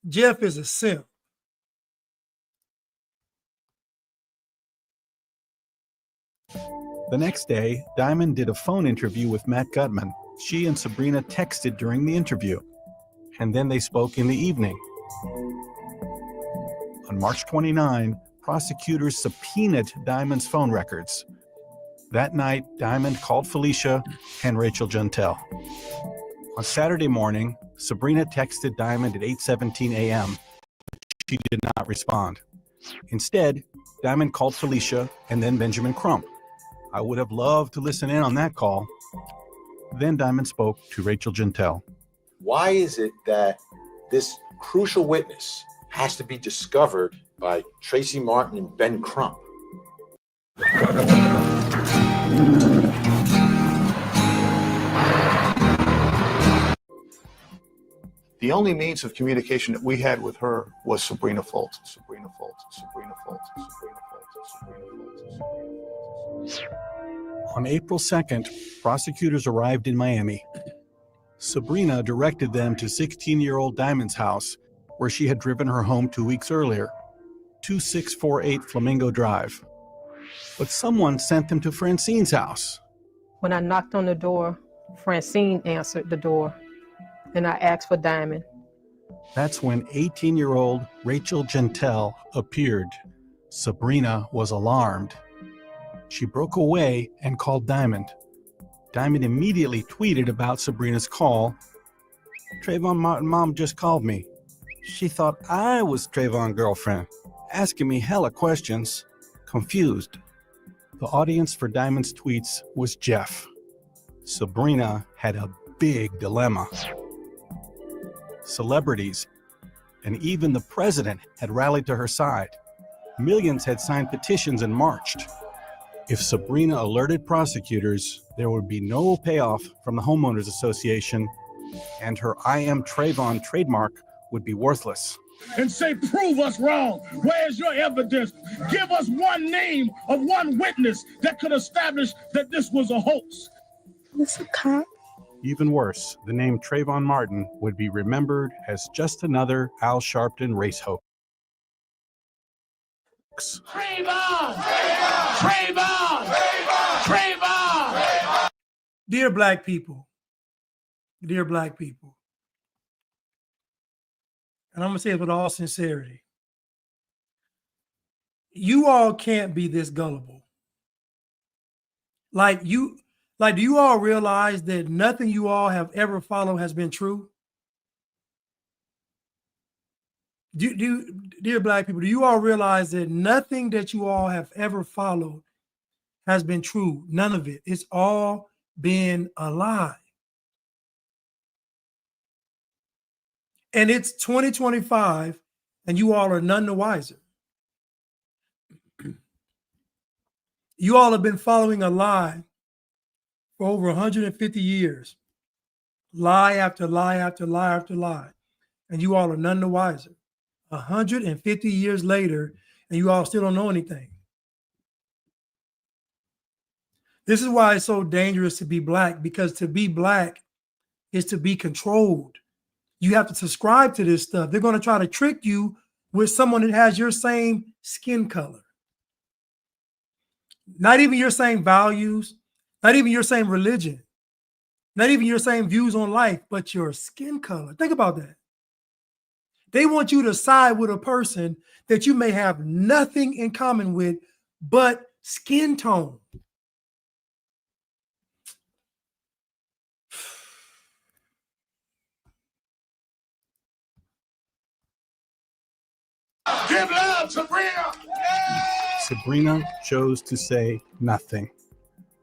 Jeff is a simp. The next day, Diamond did a phone interview with Matt Gutman. She and Sabrina texted during the interview, and then they spoke in the evening. On March 29, prosecutors subpoenaed Diamond's phone records. That night, Diamond called Felicia and Rachel Juntel. On Saturday morning, Sabrina texted Diamond at 8:17 a.m. She did not respond. Instead, Diamond called Felicia and then Benjamin Crump. I would have loved to listen in on that call. Then Diamond spoke to Rachel Juntel. Why is it that this crucial witness has to be discovered by Tracy Martin and Ben Crump? The only means of communication that we had with her was Sabrina Fulton. On April 2nd, prosecutors arrived in Miami. Sabrina directed them to 16-year-old Diamond's house, where she had driven her home 2 weeks earlier, 2648 Flamingo Drive. But someone sent them to Francine's house. When I knocked on the door, Francine answered the door, and I asked for Diamond. That's when 18-year-old Rachel Juntel appeared. Sabrina was alarmed. She broke away and called Diamond. Diamond immediately tweeted about Sabrina's call. Trayvon Martin mom just called me. She thought I was Trayvon's girlfriend, asking me hella questions, confused. The audience for Diamond's tweets was Jeff. Sabrina had a big dilemma. Celebrities and even the president had rallied to her side. Millions had signed petitions and marched. If Sabrina alerted prosecutors, there would be no payoff from the Homeowners Association, and her I Am Trayvon trademark would be worthless. And say, prove us wrong. Where's your evidence? Give us one name of one witness that could establish that this was a hoax. It's a cop. Even worse, the name Trayvon Martin would be remembered as just another Al Sharpton race hoax. Trayvon! Trayvon! Trayvon! Trayvon! Dear Black people, and I'm gonna say it with all sincerity, you all can't be this gullible. Do you all realize that nothing you all have ever followed has been true? Dear Black people, do you all realize that nothing that you all have ever followed has been true? None of it. It's all been a lie. And it's 2025, and you all are none the wiser. You all have been following a lie for over 150 years. Lie after lie after lie after lie. And you all are none the wiser. 150 years later, and you all still don't know anything. This is why it's so dangerous to be Black, because to be Black is to be controlled. You have to subscribe to this stuff. They're going to try to trick you with someone that has your same skin color. Not even your same values, not even your same religion, not even your same views on life, but your skin color. Think about that. They want you to side with a person that you may have nothing in common with but skin tone. Give love, Sabrina! Sabrina chose to say nothing.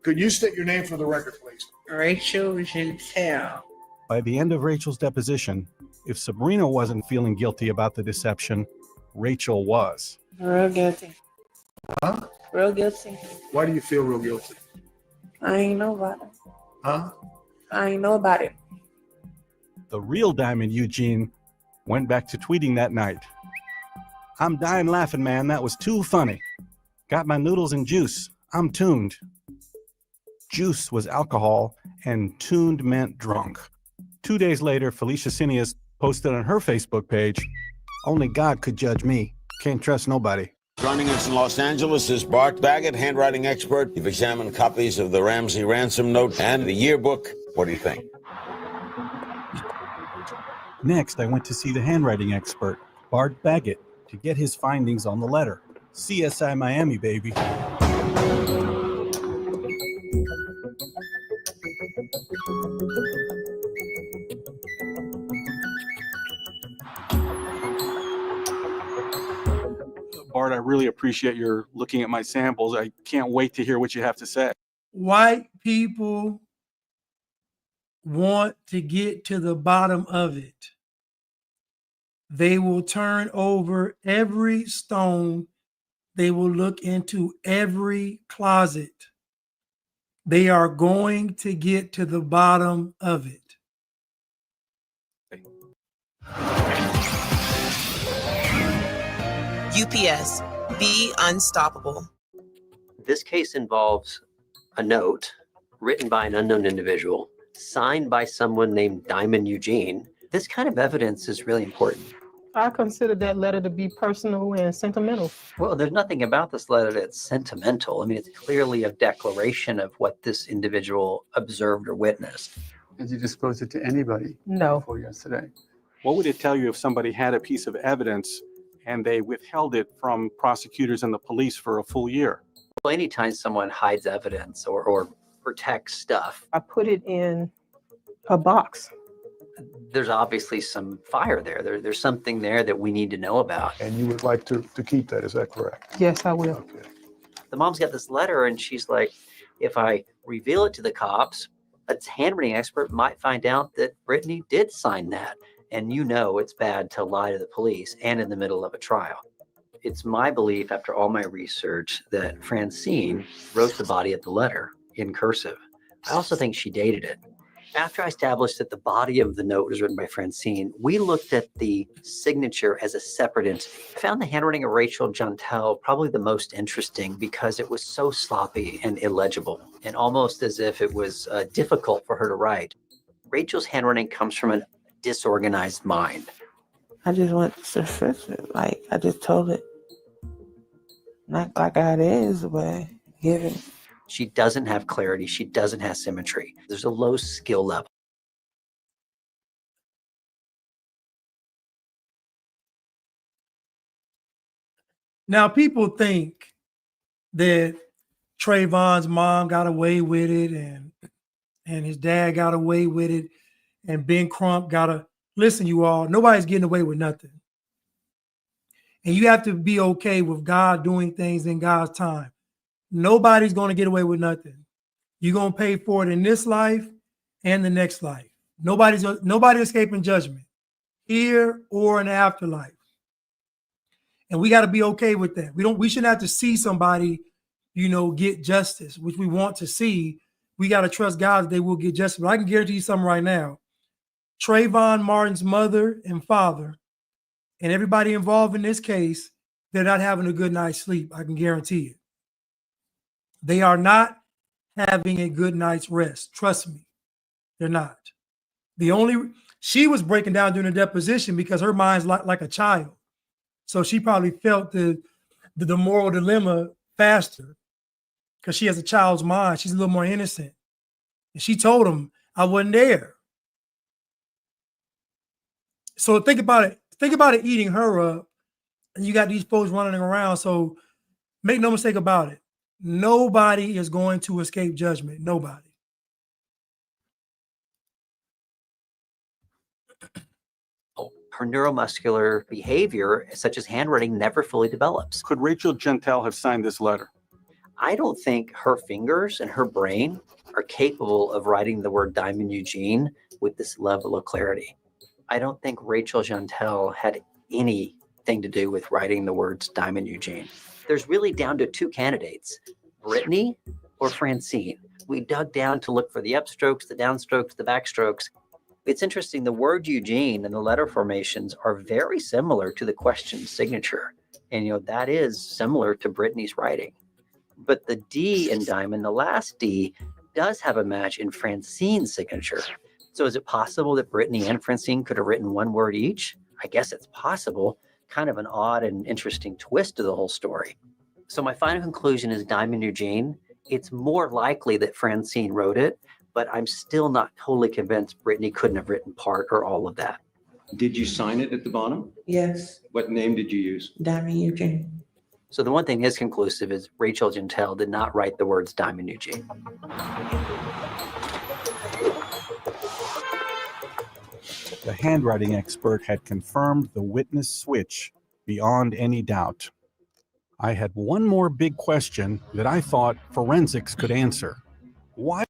Could you state your name for the record, please? Rachel Gentile. By the end of Rachel's deposition, if Sabrina wasn't feeling guilty about the deception, Rachel was. Real guilty. Huh? Real guilty. Why do you feel real guilty? I ain't know about it. Huh? I ain't know about it. The real Diamond Eugene went back to tweeting that night. I'm dying laughing, man. That was too funny. Got my noodles and juice. I'm tuned. Juice was alcohol, and tuned meant drunk. 2 days later, Felicia Cineas posted on her Facebook page, only God could judge me. Can't trust nobody. Joining us in Los Angeles is Bart Baggett, handwriting expert. You've examined copies of the Ramsey ransom note and the yearbook. What do you think? Next, I went to see the handwriting expert, Bart Baggett, to get his findings on the letter. CSI Miami, baby. Bart, I really appreciate your looking at my samples. I can't wait to hear what you have to say. White people want to get to the bottom of it. They will turn over every stone. They will look into every closet. They are going to get to the bottom of it. UPS, be unstoppable. This case involves a note written by an unknown individual, signed by someone named Diamond Eugene. This kind of evidence is really important. I consider that letter to be personal and sentimental. Well, there's nothing about this letter that's sentimental. I mean, it's clearly a declaration of what this individual observed or witnessed. Did you disclose it to anybody? No. Before yesterday? What would it tell you if somebody had a piece of evidence and they withheld it from prosecutors and the police for a full year? Well, anytime someone hides evidence or protects stuff, I put it in a box. There's obviously some fire there. There's something there that we need to know about. And you would like to keep that, is that correct? Yes, I will. Okay. The mom's got this letter and she's like, if I reveal it to the cops, A handwriting expert might find out that Brittany did sign that. And you know it's bad to lie to the police and in the middle of a trial. It's my belief, after all my research, that Francine wrote the body of the letter in cursive. I also think she dated it. After I established that the body of the note was written by Francine, we looked at the signature as a separate entity. I found the handwriting of Rachel Jantel probably the most interesting because it was so sloppy and illegible, and almost as if it was difficult for her to write. Rachel's handwriting comes from a disorganized mind. I just went to fix it. Like, I just told it. Not like how it is, but given. She doesn't have clarity. She doesn't have symmetry. There's a low skill level. Now, people think that Trayvon's mom got away with it and his dad got away with it and Ben Crump listen, you all, nobody's getting away with nothing. And you have to be okay with God doing things in God's time. Nobody's going to get away with nothing. You're going to pay for it in this life and the next life. Nobody escaping judgment here or in the afterlife. And we got to be okay with that. We shouldn't have to see somebody, get justice, which we want to see. We got to trust God that they will get justice. But I can guarantee you something right now. Trayvon Martin's mother and father and everybody involved in this case, they're not having a good night's sleep. I can guarantee it. They are not having a good night's rest. Trust me, they're not. She was breaking down during the deposition because her mind's like a child. So she probably felt the moral dilemma faster because she has a child's mind. She's a little more innocent. And she told him, I wasn't there. So think about it. Think about it eating her up. And you got these folks running around. So make no mistake about it. Nobody is going to escape judgment. Nobody. Her neuromuscular behavior, such as handwriting, never fully develops. Could Rachel Jantel have signed this letter? I don't think her fingers and her brain are capable of writing the word Diamond Eugene with this level of clarity. I don't think Rachel Jantel had anything to do with writing the words Diamond Eugene. There's really down to two candidates, Brittany or Francine. We dug down to look for the upstrokes, the downstrokes, the backstrokes. It's interesting, the word Eugene and the letter formations are very similar to the question signature. And, that is similar to Brittany's writing. But the D in Diamond, the last D, does have a match in Francine's signature. So is it possible that Brittany and Francine could have written one word each? I guess it's possible. Kind of an odd and interesting twist to the whole story. So my final conclusion is Diamond Eugene. It's more likely that Francine wrote it, but I'm still not totally convinced Brittany couldn't have written part or all of that. Did you sign it at the bottom? Yes. What name did you use? Diamond Eugene. So the one thing is conclusive is Rachel Jantel did not write the words Diamond Eugene. The handwriting expert had confirmed the witness switch beyond any doubt. I had one more big question that I thought forensics could answer. Why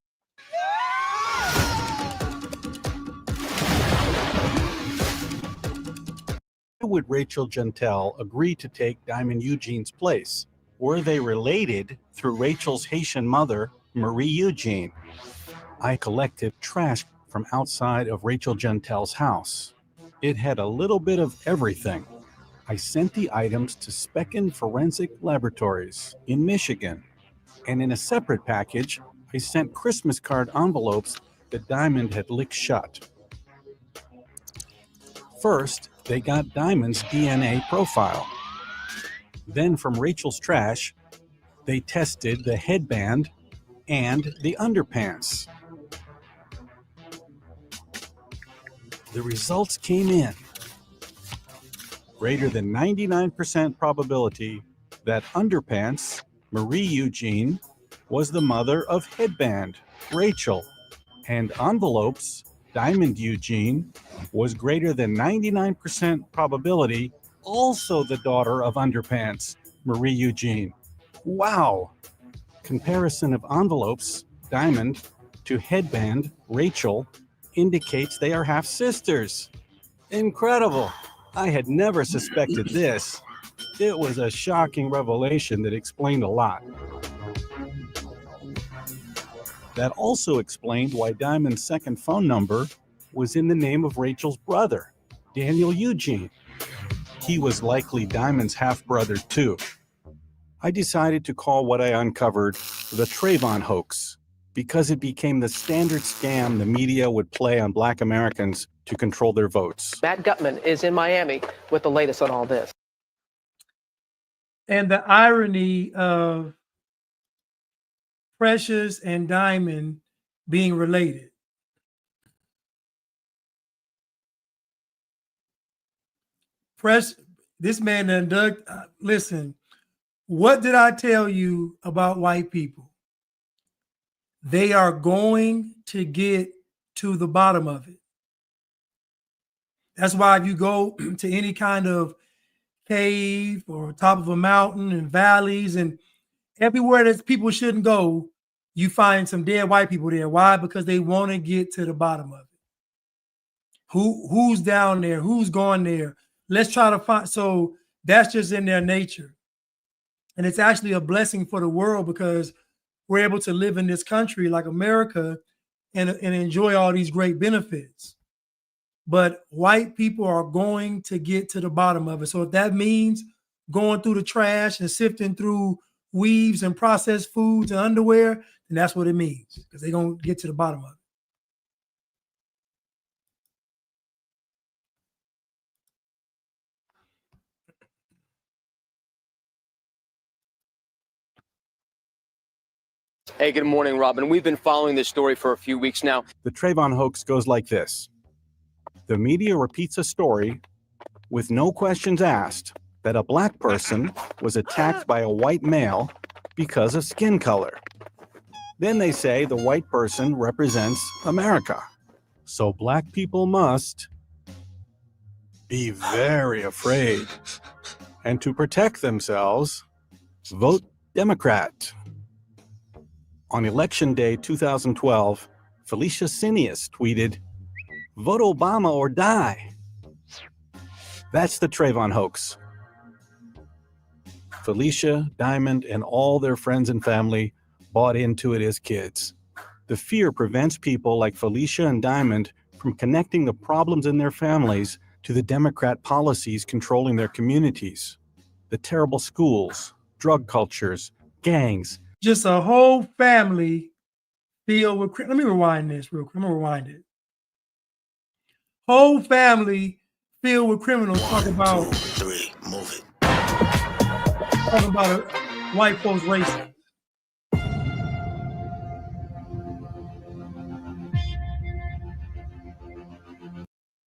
would Rachel Jantel agree to take Diamond Eugene's place? Were they related through Rachel's Haitian mother, Marie Eugene? I collected trash from outside of Rachel Jantel's house. It had a little bit of everything. I sent the items to Specken Forensic Laboratories in Michigan. And in a separate package, I sent Christmas card envelopes that Diamond had licked shut. First, they got Diamond's DNA profile. Then from Rachel's trash, they tested the headband and the underpants. The results came in. Greater than 99% probability that underpants, Marie Eugene, was the mother of headband, Rachel, and envelopes, Diamond Eugene, was greater than 99% probability also the daughter of underpants, Marie Eugene. Wow! Comparison of envelopes, Diamond, to headband Rachel indicates they are half sisters. Incredible. I had never suspected this. It was a shocking revelation that explained a lot. That also explained why Diamond's second phone number was in the name of Rachel's brother, Daniel Eugene. He was likely Diamond's half-brother too. I decided to call what I uncovered the Trayvon hoax because it became the standard scam the media would play on Black Americans to control their votes. Matt Gutman is in Miami with the latest on all this. And the irony of Precious and Diamond being related. This man done dug. Listen, what did I tell you about white people? They are going to get to the bottom of it. That's why if you go to any kind of cave or top of a mountain and valleys and everywhere that people shouldn't go, you find some dead white people there. Why? Because they want to get to the bottom of it. Who's down there? Who's going there? Let's try to find. So that's just in their nature. And it's actually a blessing for the world because we're able to live in this country like America and enjoy all these great benefits. But white people are going to get to the bottom of it. So if that means going through the trash and sifting through weaves and processed foods and underwear, then that's what it means, because they're going to get to the bottom of it. Hey, good morning, Robin. We've been following this story for a few weeks now. The Trayvon hoax goes like this. The media repeats a story with no questions asked that a black person was attacked by a white male because of skin color. Then they say the white person represents America. So black people must be very afraid. And to protect themselves, vote Democrat. On Election Day 2012, Felicia Cineas tweeted, "Vote Obama or die." That's the Trayvon hoax. Felicia, Diamond, and all their friends and family bought into it as kids. The fear prevents people like Felicia and Diamond from connecting the problems in their families to the Democrat policies controlling their communities. The terrible schools, drug cultures, gangs. Just a whole family filled with. Let me rewind this real quick. I'm gonna rewind it. Whole family filled with criminals. Talk about 1, 2, 3, move it. Talking about a white folks racing.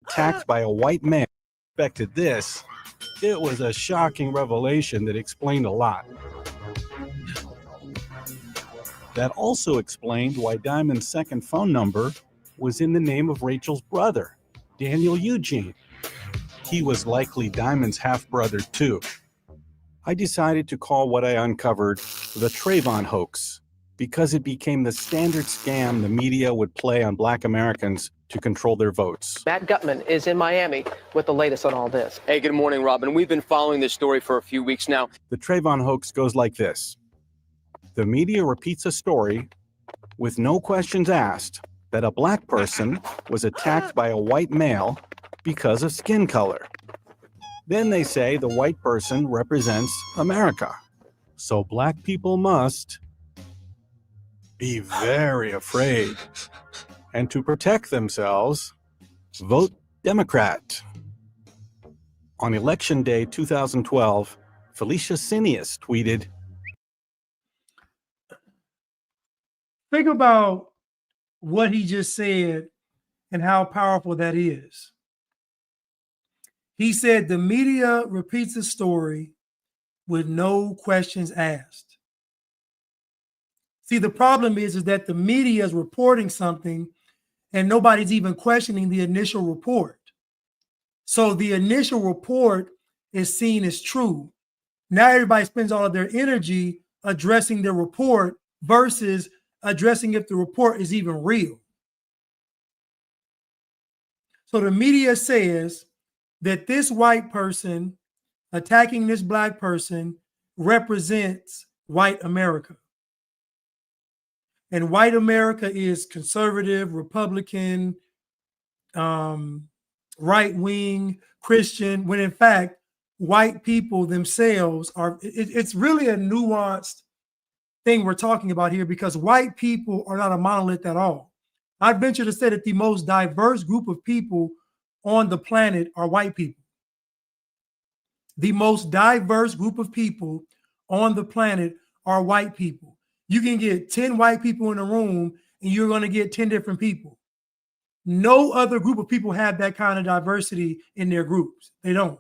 Attacked by a white man. Expected this. It was a shocking revelation that explained a lot. That also explained why Diamond's second phone number was in the name of Rachel's brother, Daniel Eugene. He was likely Diamond's half-brother too. I decided to call what I uncovered the Trayvon hoax because it became the standard scam the media would play on Black Americans to control their votes. Matt Gutman is in Miami with the latest on all this. Hey, good morning, Robin. We've been following this story for a few weeks now. The Trayvon hoax goes like this. The media repeats a story with no questions asked that a black person was attacked by a white male because of skin color. Then they say the white person represents America. So black people must be very afraid. And to protect themselves, vote Democrat. On Election Day 2012, Felicia Cineas tweeted, Think about what he just said and how powerful that is. He said the media repeats a story with no questions asked. See, the problem is that the media is reporting something and nobody's even questioning the initial report. So the initial report is seen as true. Now everybody spends all of their energy addressing the report versus addressing if the report is even real. So the media says that this white person attacking this black person represents white America. And white America is conservative, Republican, right-wing, Christian, when in fact, white people themselves are, it's really a nuanced thing we're talking about here, because white people are not a monolith at all. I venture to say that the most diverse group of people on the planet are white people. The most diverse group of people on the planet are white people. You can get 10 white people in a room and you're going to get 10 different people. No other group of people have that kind of diversity in their groups. They don't.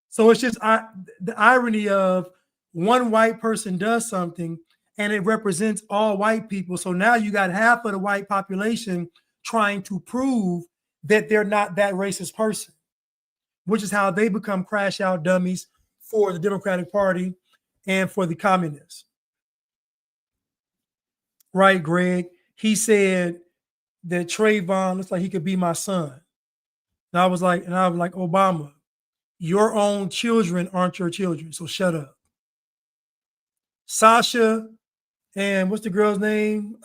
So it's just the irony of one white person does something and it represents all white people. So now you got half of the white population trying to prove that they're not that racist person, which is how they become crash out dummies for the Democratic Party and for the communists. Right, Greg? He said that Trayvon looks like he could be my son. And I was like, Obama, your own children aren't your children, so shut up. Sasha, and what's the girl's name?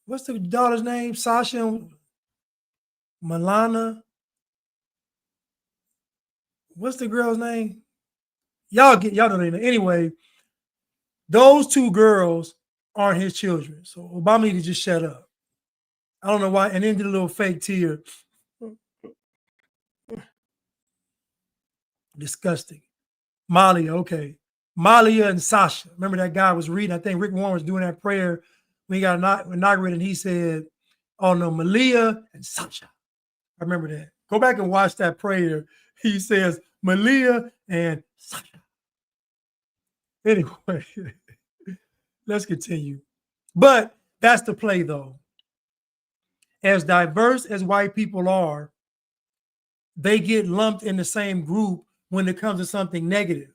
What's the daughter's name? Sasha and Milana. What's the girl's name? Y'all know their name. Anyway, those two girls aren't his children. So Obama need to just shut up. I don't know why. And then did a little fake tear. Disgusting. Malia, okay. Malia and Sasha. Remember that guy was reading, I think Rick Warren was doing that prayer when he got inaugurated, and he said, oh no, Malia and Sasha. I remember that. Go back and watch that prayer. He says, Malia and Sasha. Anyway, let's continue. But that's the play, though. As diverse as white people are, they get lumped in the same group when it comes to something negative.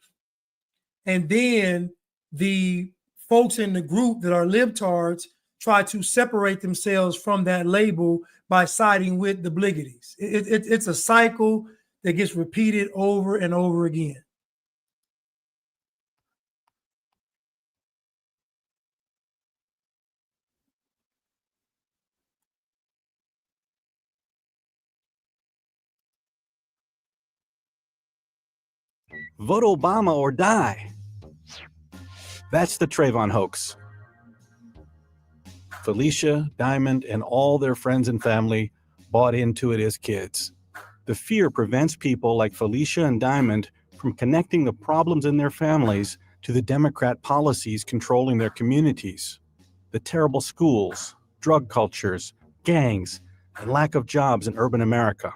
And then the folks in the group that are libtards try to separate themselves from that label by siding with the bligities. It's a cycle that gets repeated over and over again. Vote Obama or die. That's the Trayvon hoax. Felicia, Diamond, and all their friends and family bought into it as kids. The fear prevents people like Felicia and Diamond from connecting the problems in their families to the Democrat policies controlling their communities. The terrible schools, drug cultures, gangs, and lack of jobs in urban America.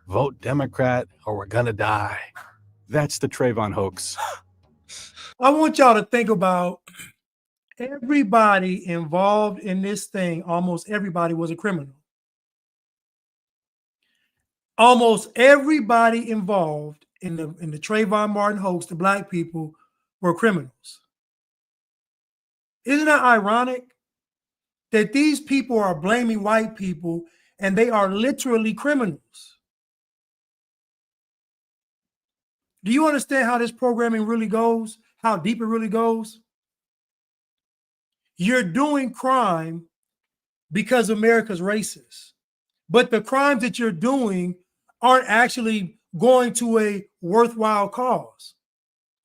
Vote Democrat or we're gonna die. That's the Trayvon hoax. I want y'all to think about everybody involved in this thing. Almost everybody was a criminal. Almost everybody involved in the Trayvon Martin hoax, the black people, were criminals. Isn't that ironic that these people are blaming white people and they are literally criminals? Do you understand how this programming really goes? How deep it really goes? You're doing crime because America's racist. But the crimes that you're doing aren't actually going to a worthwhile cause.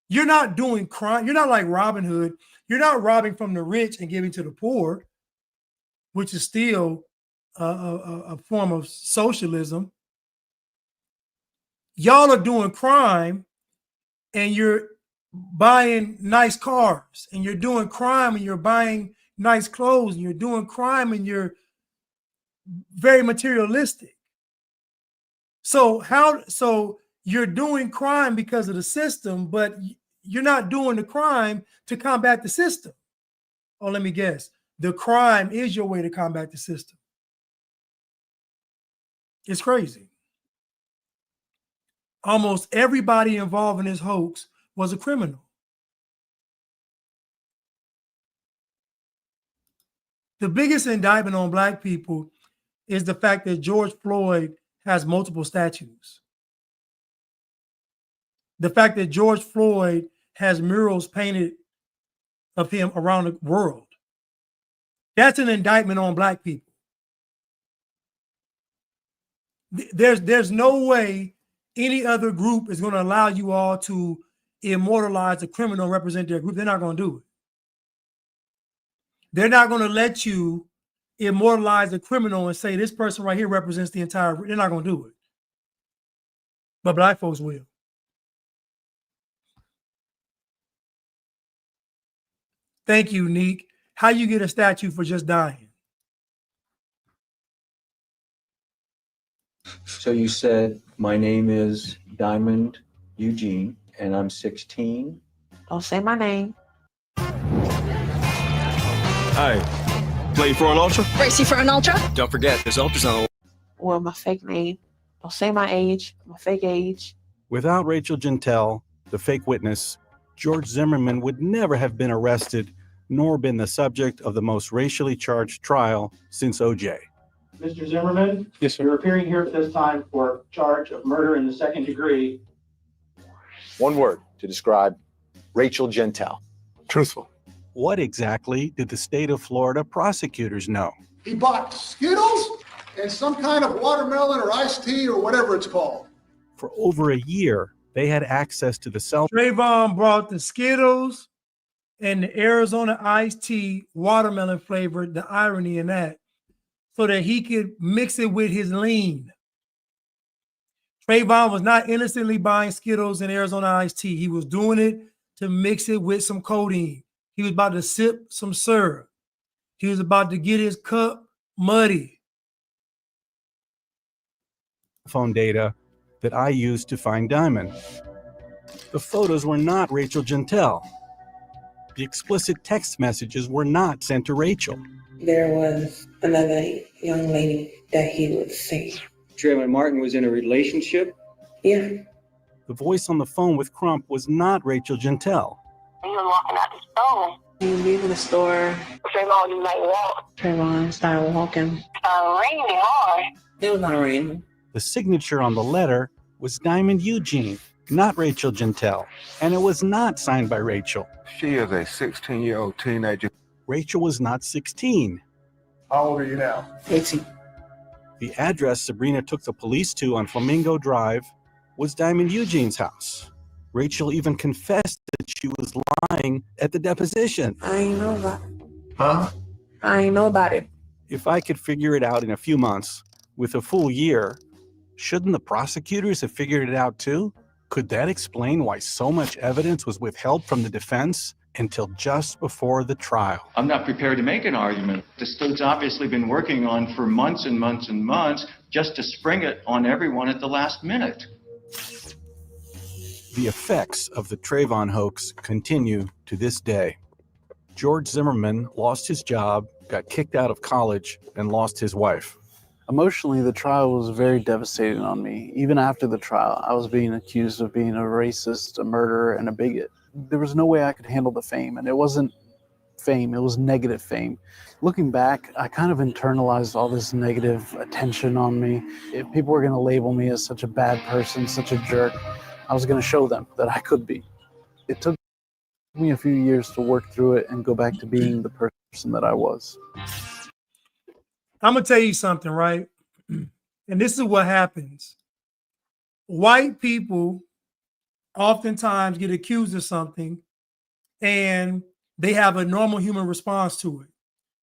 You're not doing crime. You're not like Robin Hood. You're not robbing from the rich and giving to the poor, which is still a form of socialism. Y'all are doing crime and you're buying nice cars, and you're doing crime and you're buying nice clothes, and you're doing crime and you're very materialistic. So you're doing crime because of the system, but you're not doing the crime to combat the system. Oh, let me guess. The crime is your way to combat the system. It's crazy. Almost everybody involved in this hoax was a criminal. The biggest indictment on Black people is the fact that George Floyd has multiple statues. The fact that George Floyd has murals painted of him around the world. That's an indictment on Black people. There's no way any other group is going to allow you all to immortalize a criminal and represent their group. They're not going to do it. They're not going to let you immortalize a criminal and say this person right here represents the entire. They're not going to do it. But Black folks will. Thank you, Neek. How you get a statue for just dying? So you said my name is Diamond Eugene and I'm 16. Don't say my name. Hey, play for an ultra? Racing for an ultra? Don't forget, there's ultrasound. Well, my fake name. Don't say my age, my fake age. Without Rachel Gentile, the fake witness, George Zimmerman would never have been arrested nor been the subject of the most racially charged trial since OJ. Mr. Zimmerman? Yes, sir. You're appearing here at this time for charge of murder in the second degree. One word to describe Rachel Gentile. Truthful. What exactly did the state of Florida prosecutors know? He bought Skittles and some kind of watermelon or iced tea or whatever it's called. For over a year, they had access to the cell. Trayvon brought the Skittles and the Arizona iced tea, watermelon flavored, the irony in that, so that he could mix it with his lean. Trayvon was not innocently buying Skittles and Arizona iced tea. He was doing it to mix it with some codeine. He was about to sip some syrup. He was about to get his cup muddy. Phone data that I used to find Diamond. The photos were not Rachel Gentile. The explicit text messages were not sent to Rachel. There was another young lady that he would see. Trayvon Martin was in a relationship? Yeah. The voice on the phone with Crump was not Rachel Gentile. He was walking out the store. He was leaving the store. Trayvon, you might walk. Trayvon started walking. Raining hard. It was not raining. The signature on the letter was Diamond Eugene, not Rachel Gentile, and it was not signed by Rachel. She is a 16-year-old teenager. Rachel was not 16. How old are you now? 18. The address Sabrina took the police to on Flamingo Drive was Diamond Eugene's house. Rachel even confessed that she was lying at the deposition. I ain't know about it. Huh? I ain't know about it. If I could figure it out in a few months, with a full year, shouldn't the prosecutors have figured it out too? Could that explain why so much evidence was withheld from the defense until just before the trial? I'm not prepared to make an argument. The state's obviously been working on for months and months and months just to spring it on everyone at the last minute. The effects of the Trayvon hoax continue to this day. George Zimmerman lost his job, got kicked out of college, and lost his wife. Emotionally, the trial was very devastating on me. Even after the trial, I was being accused of being a racist, a murderer, and a bigot. There was no way I could handle the fame, and it wasn't fame, it was negative fame. Looking back, I kind of internalized all this negative attention on me. If people were going to label me as such a bad person, such a jerk, I was going to show them that I could be. It took me a few years to work through it and go back to being the person that I was. I'm going to tell you something, right? And this is what happens. White people oftentimes get accused of something and they have a normal human response to it,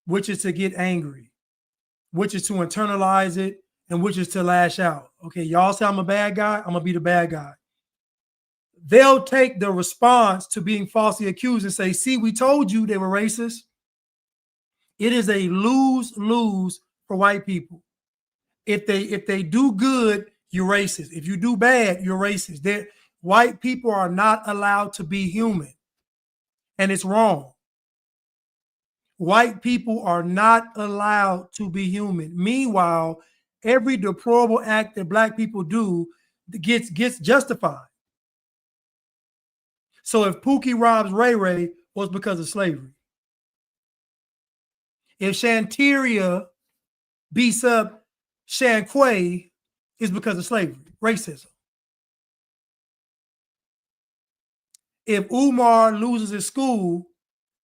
which is to get angry, which is to internalize it, and which is to lash out. Okay, y'all say I'm a bad guy, I'm going to be the bad guy. They'll take the response to being falsely accused and say, see, we told you they were racist. It is a lose-lose for white people. If they do good, you're racist. If you do bad, you're racist. White people are not allowed to be human. And it's wrong. White people are not allowed to be human. Meanwhile, every deplorable act that black people do gets justified. So if Pookie robs Ray Ray, was because of slavery. If Shanteria beats up Shanquay, it's because of slavery, racism. If Umar loses his school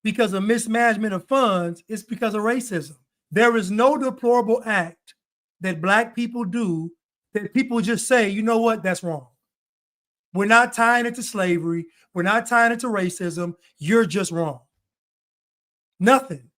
because of mismanagement of funds, it's because of racism. There is no deplorable act that Black people do that people just say, you know what, that's wrong. We're not tying it to slavery. We're not tying it to racism. You're just wrong. Nothing.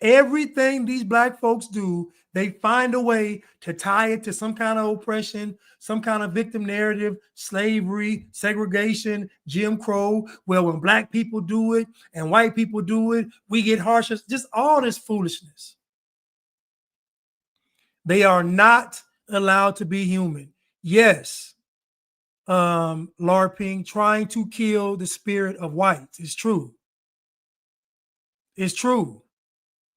Everything these Black folks do, they find a way to tie it to some kind of oppression, some kind of victim narrative, slavery, segregation, Jim Crow. Well, when Black people do it and white people do it, we get harsher. Just all this foolishness. They are not allowed to be human. Yes, LARPing, trying to kill the spirit of whites. It's true. It's true.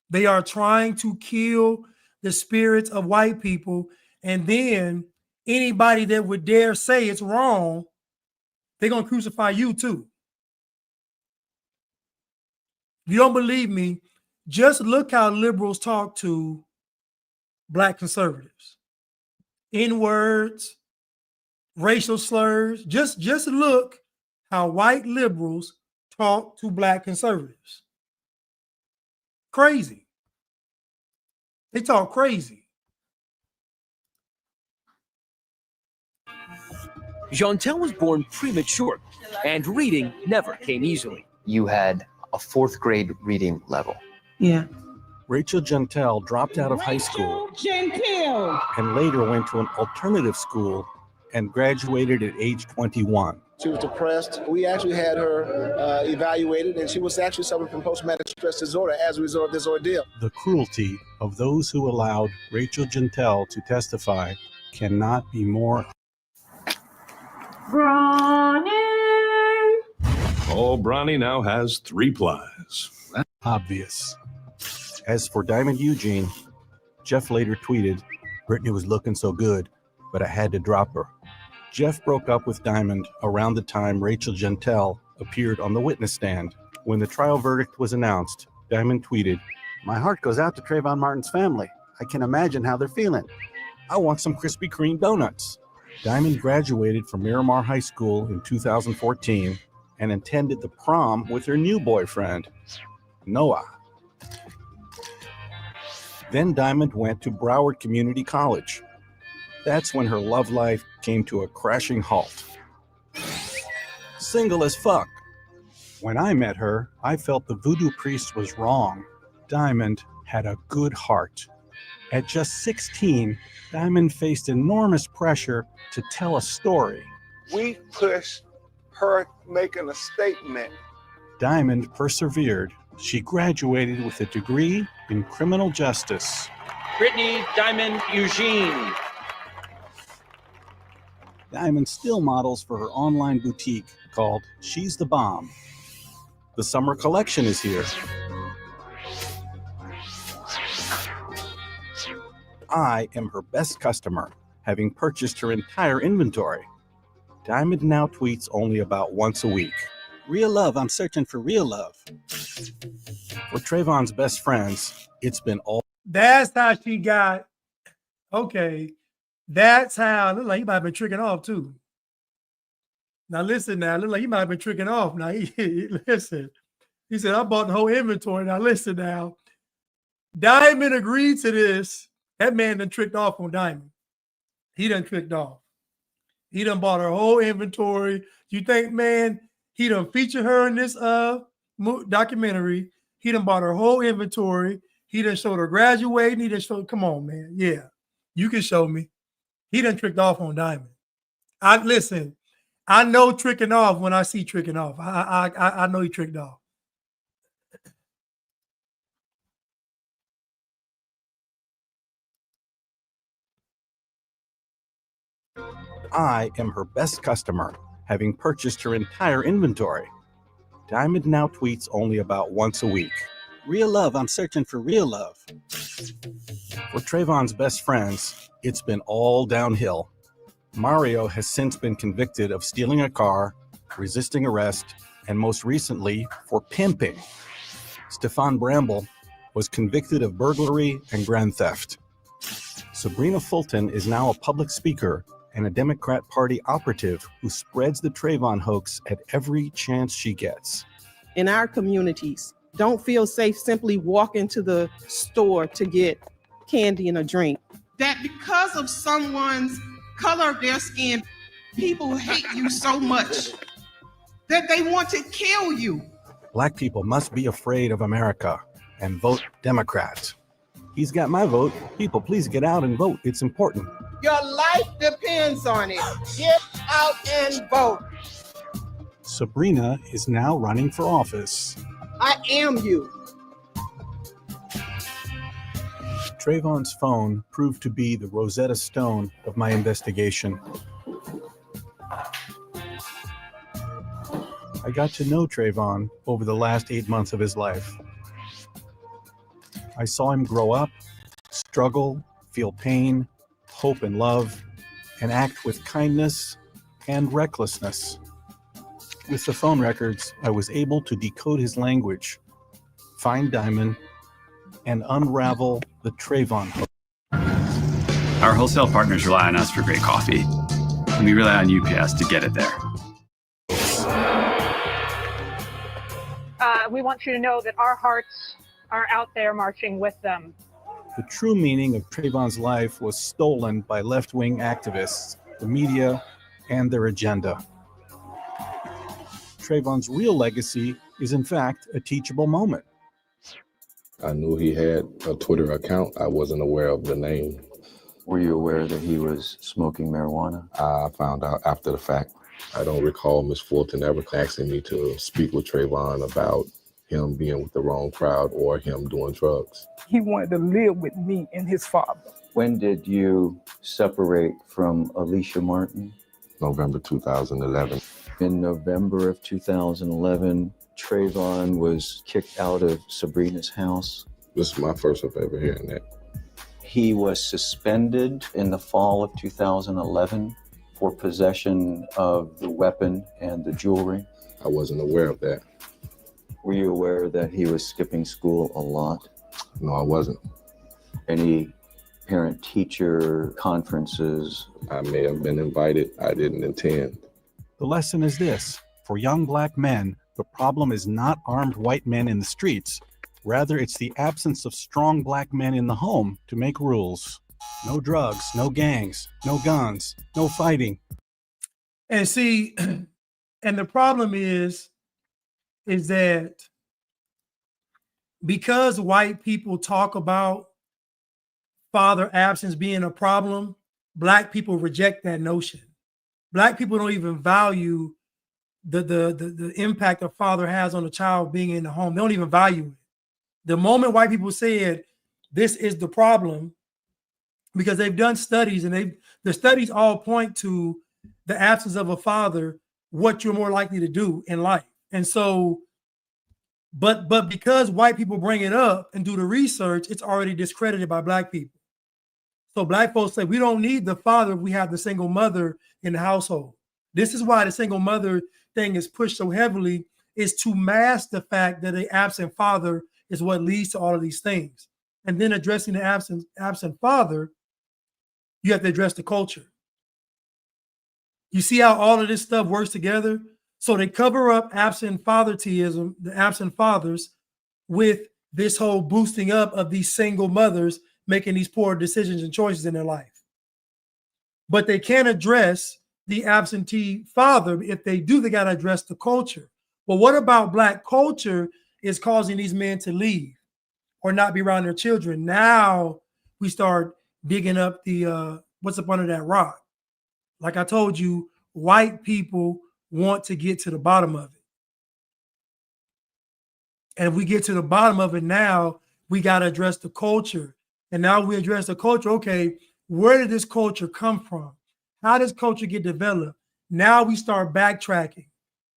They are trying to kill the spirits of white people. And then anybody that would dare say it's wrong, they're going to crucify you too. If you don't believe me, just look how liberals talk to Black conservatives. N-words, racial slurs. Just look how white liberals talk to Black conservatives. Crazy. They talk crazy. Jeantel was born premature, and reading never came easily. You had a 4th grade reading level. Yeah. Rachel Jeantel dropped out of high school and later went to an alternative school and graduated at age 21. She was depressed. We actually had her evaluated, and she was actually suffering from post-traumatic stress disorder as a result of this ordeal. The cruelty of those who allowed Rachel Jeantel to testify cannot be more Oh, Bronny now has 3 plies. obvious. As for Diamond Eugene, Jeff later tweeted, "Brittany was looking so good, but I had to drop her." Jeff broke up with Diamond around the time Rachel Jeantel appeared on the witness stand. When the trial verdict was announced, Diamond tweeted, "My heart goes out to Trayvon Martin's family. I can imagine how they're feeling. I want some Krispy Kreme donuts." Diamond graduated from Miramar High School in 2014 and attended the prom with her new boyfriend, Noah. Then Diamond went to Broward Community College. That's when her love life came to a crashing halt. Single as fuck. When I met her, I felt the voodoo priest was wrong. Diamond had a good heart. At just 16, Diamond faced enormous pressure to tell a story. We pushed her making a statement. Diamond persevered. She graduated with a degree in criminal justice. Brittany Diamond Eugene. Diamond still models for her online boutique called She's the Bomb. The summer collection is here. I am her best customer, having purchased her entire inventory. Diamond now tweets only about once a week. Real love, I'm searching for real love. For Trayvon's best friends, it's been all. That's how she got. Okay. That's how. Look like he might have been tricking off too. Now listen. Now look like he might have been tricking off. Now listen. He said, "I bought the whole inventory." Now listen. Now, Diamond agreed to this. That man done tricked off on Diamond. He done tricked off. He done bought her whole inventory. You think, man, he done featured her in this documentary. He done bought her whole inventory. He done showed her graduating. He done showed. Come on, man. Yeah, you can show me. He done tricked off on Diamond. Listen. I know tricking off when I see tricking off. I know he tricked off. I am her best customer, having purchased her entire inventory. Diamond now tweets only about once a week. Real love, I'm searching for real love. For Trayvon's best friends, it's been all downhill. Mario has since been convicted of stealing a car, resisting arrest, and most recently for pimping. Stefan Bramble was convicted of burglary and grand theft. Sabrina Fulton is now a public speaker and a Democrat Party operative who spreads the Trayvon hoax at every chance she gets. In our communities, don't feel safe simply walking to the store to get candy and a drink. That because of someone's color of their skin, people hate you so much that they want to kill you. Black people must be afraid of America and vote Democrat. He's got my vote. People, please get out and vote. It's important. Your life depends on it. Get out and vote. Sabrina is now running for office. I am you. Trayvon's phone proved to be the Rosetta Stone of my investigation. I got to know Trayvon over the last 8 months of his life. I saw him grow up, struggle, feel pain, hope and love, and act with kindness and recklessness. With the phone records, I was able to decode his language, find Diamond, and unravel the Trayvon hoax. Our wholesale partners rely on us for great coffee, and we rely on UPS to get it there. We want you to know that our hearts are out there marching with them. The true meaning of Trayvon's life was stolen by left-wing activists, the media, and their agenda. Trayvon's real legacy is, in fact, a teachable moment. I knew he had a Twitter account. I wasn't aware of the name. Were you aware that he was smoking marijuana? I found out after the fact. I don't recall Ms. Fulton ever asking me to speak with Trayvon about him being with the wrong crowd or him doing drugs. He wanted to live with me and his father. When did you separate from Alicia Martin? November 2011. In November of 2011, Trayvon was kicked out of Sabrina's house. This is my first of ever hearing that. He was suspended in the fall of 2011 for possession of the weapon and the jewelry. I wasn't aware of that. Were you aware that he was skipping school a lot? No, I wasn't. Any parent-teacher conferences? I may have been invited. I didn't attend. The lesson is this: for young black men, the problem is not armed white men in the streets. Rather, it's the absence of strong black men in the home to make rules. No drugs, no gangs, no guns, no fighting. And see, and the problem is that because white people talk about father absence being a problem, black people reject that notion. Black people don't even value the impact a father has on a child being in the home. They don't even value it. The moment white people said this is the problem, because they've done studies and the studies all point to the absence of a father, what you're more likely to do in life. And so, but because white people bring it up and do the research, it's already discredited by black people. So black folks say we don't need the father if we have the single mother in the household. This is why the single mother thing is pushed so heavily, is to mask the fact that an absent father is what leads to all of these things. And then addressing the absent father, you have to address the culture. You see how all of this stuff works together? So they cover up absent fatherteism, the absent fathers, with this whole boosting up of these single mothers making these poor decisions and choices in their life. But they can't address the absentee father. If they do, they got to address the culture. But what about black culture is causing these men to leave or not be around their children? Now we start digging up the what's up under that rock. Like I told you, white people want to get to the bottom of it. And if we get to the bottom of it now, we got to address the culture. And now we address the culture. Okay, where did this culture come from? How does culture get developed? Now we start backtracking.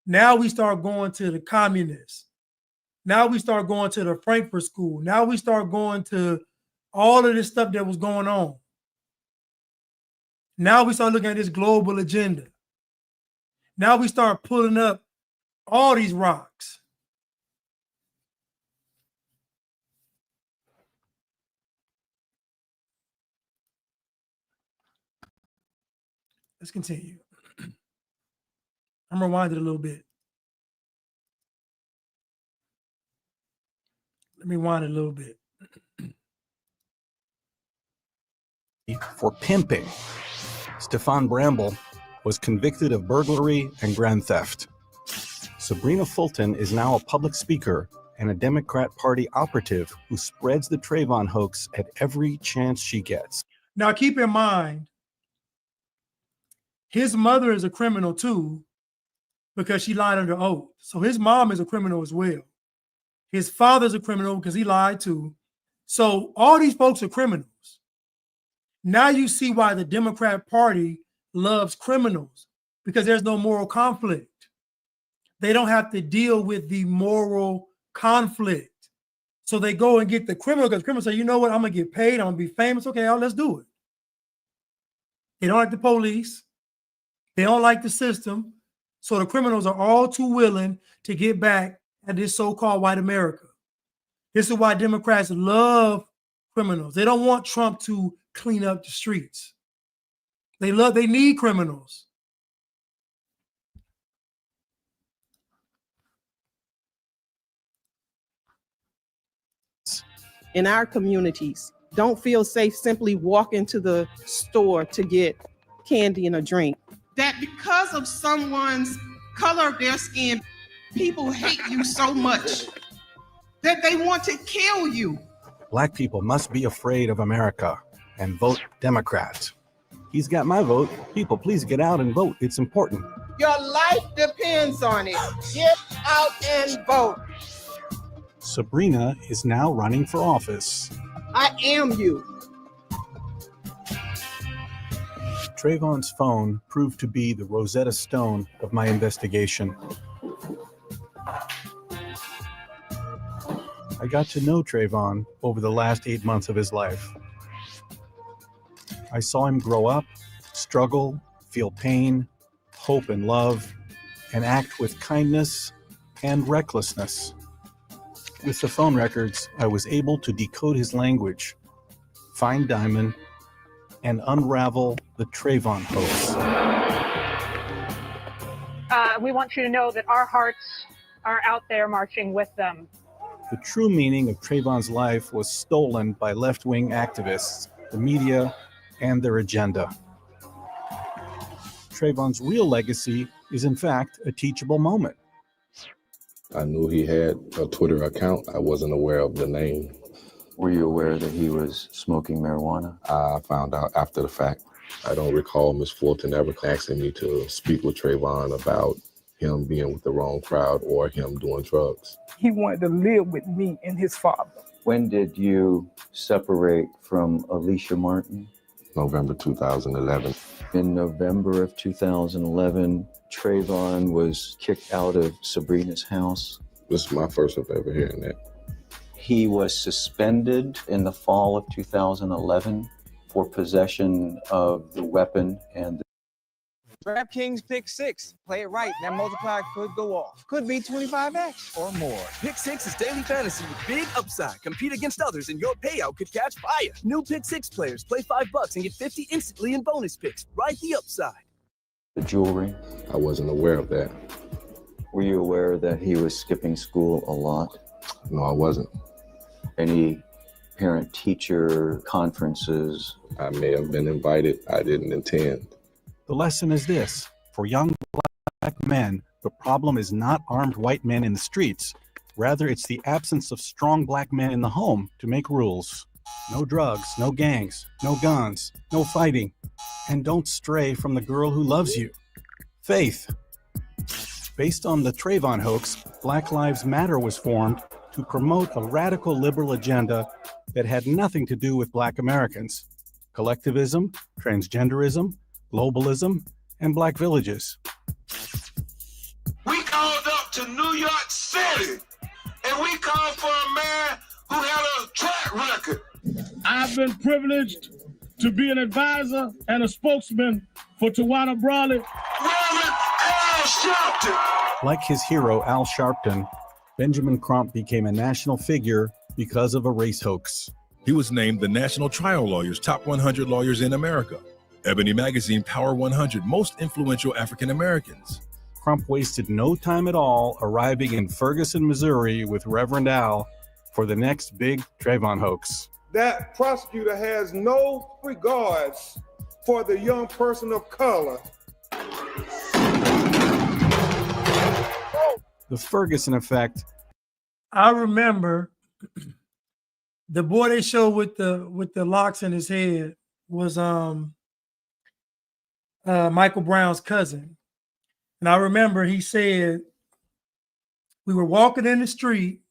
Now we start going to the communists. Now we start going to the Frankfurt School. Now we start going to all of this stuff that was going on. Now we start looking at this global agenda. Now we start pulling up all these rocks. Let's continue. I'm rewinded a little bit. Let me rewind it a little bit. For pimping. Stefan Bramble was convicted of burglary and grand theft. Sabrina Fulton is now a public speaker and a Democrat Party operative who spreads the Trayvon hoax at every chance she gets. Now, keep in mind, his mother is a criminal too, because she lied under oath. So his mom is a criminal as well. His father's a criminal because he lied too. So all these folks are criminals. Now you see why the Democrat Party loves criminals, because there's no moral conflict. They don't have to deal with the moral conflict. So they go and get the criminal, because criminals say, you know what, I'm going to get paid, I'm going to be famous. Okay, let's do it. They don't like the police. They don't like the system. So the criminals are all too willing to get back at this so-called white America. This is why Democrats love criminals. They don't want Trump to clean up the streets. They need criminals. In our communities, don't feel safe simply walking to the store to get candy and a drink. That because of someone's color of their skin, people hate you so much that they want to kill you. Black people must be afraid of America and vote Democrat. He's got my vote. People, please get out and vote. It's important. Your life depends on it. Get out and vote. Sabrina is now running for office. I am you. Trayvon's phone proved to be the Rosetta Stone of my investigation. I got to know Trayvon over the last 8 months of his life. I saw him grow up, struggle, feel pain, hope and love, and act with kindness and recklessness. With the phone records, I was able to decode his language, find Diamond, and unravel the Trayvon hoax. We want you to know that our hearts are out there marching with them. The true meaning of Trayvon's life was stolen by left-wing activists, the media, and their agenda. Trayvon's real legacy is in fact a teachable moment. I knew he had a Twitter account. I wasn't aware of the name. Were you aware that he was smoking marijuana? I found out after the fact. I don't recall Ms. Fulton ever asking me to speak with Trayvon about him being with the wrong crowd or him doing drugs. He wanted to live with me and his father. When did you separate from Alicia Martin? November 2011. In November of 2011, Trayvon was kicked out of Sabrina's house. This is my first of ever hearing that. He was suspended in the fall of 2011 for possession of the weapon and DraftKings Pick 6. Play it right. That multiplier could go off. Could be 25x or more. Pick 6 is daily fantasy with big upside. Compete against others and your payout could catch fire. New Pick 6 players play $5 and get 50 instantly in bonus picks. Ride the upside. the jewelry. I wasn't aware of that. Were you aware that he was skipping school a lot? No, I wasn't. Any parent-teacher conferences? I may have been invited. I didn't attend. The lesson is this: for young black men, the problem is not armed white men in the streets. Rather, it's the absence of strong black men in the home to make rules. No drugs, no gangs, no guns, no fighting. And don't stray from the girl who loves you. Faith. Based on the Trayvon hoax, Black Lives Matter was formed to promote a radical liberal agenda that had nothing to do with Black Americans. Collectivism, transgenderism, globalism, and Black villages. We called up to New York City, and we called for a man who had a track record. I've been privileged to be an advisor and a spokesman for Tawana Brawley. Reverend Al Sharpton. Like his hero, Al Sharpton, Benjamin Crump became a national figure because of a race hoax. He was named the National Trial Lawyers Top 100 Lawyers in America. Ebony Magazine Power 100 Most Influential African Americans. Crump wasted no time at all arriving in Ferguson, Missouri with Reverend Al for the next big Trayvon hoax. That prosecutor has no regards for the young person of color. The Ferguson effect. I remember the boy they showed with the locks in his head was Michael Brown's cousin. And I remember he said, we were walking in the street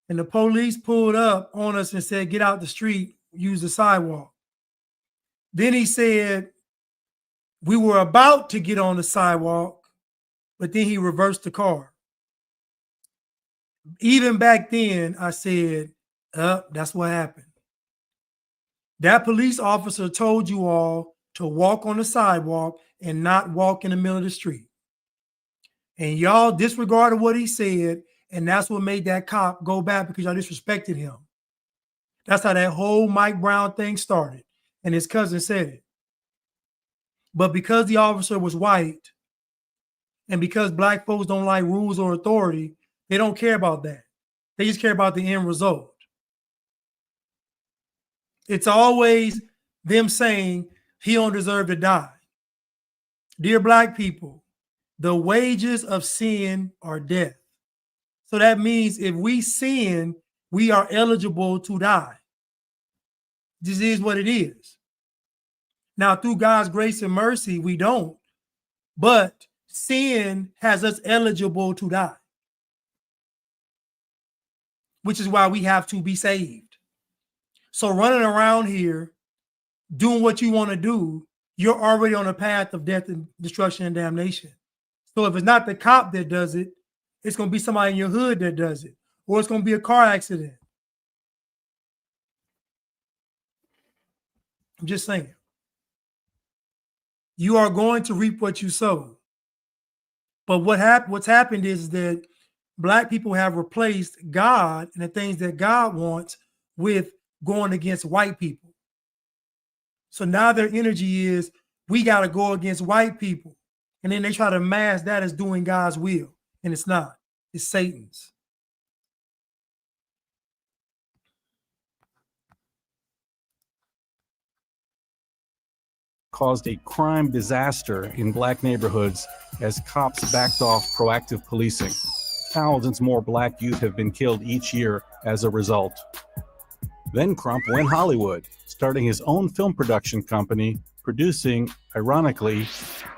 and the police pulled up on us and said, get out the street, use the sidewalk. Then he said, we were about to get on the sidewalk, but then he reversed the car. Even back then, I said, that's what happened. That police officer told you all to walk on the sidewalk and not walk in the middle of the street. And y'all disregarded what he said, and that's what made that cop go back because y'all disrespected him. That's how that whole Mike Brown thing started, and his cousin said it. But because the officer was white, and because black folks don't like rules or authority, they don't care about that. They just care about the end result. It's always them saying he don't deserve to die. Dear black people, the wages of sin are death. So that means if we sin, we are eligible to die. This is what it is. Now, through God's grace and mercy, we don't. But sin has us eligible to die, which is why we have to be saved. So running around here, doing what you want to do, you're already on a path of death and destruction and damnation. So if it's not the cop that does it, it's going to be somebody in your hood that does it, or it's going to be a car accident. I'm just saying. You are going to reap what you sow. But what's happened is that black people have replaced God and the things that God wants with going against white people. So now their energy is, we got to go against white people. And then they try to mask that as doing God's will. And it's not. It's Satan's. Caused a crime disaster in black neighborhoods as cops backed off proactive policing. Thousands more black youth have been killed each year as a result. Then Crump went Hollywood, starting his own film production company, producing, ironically,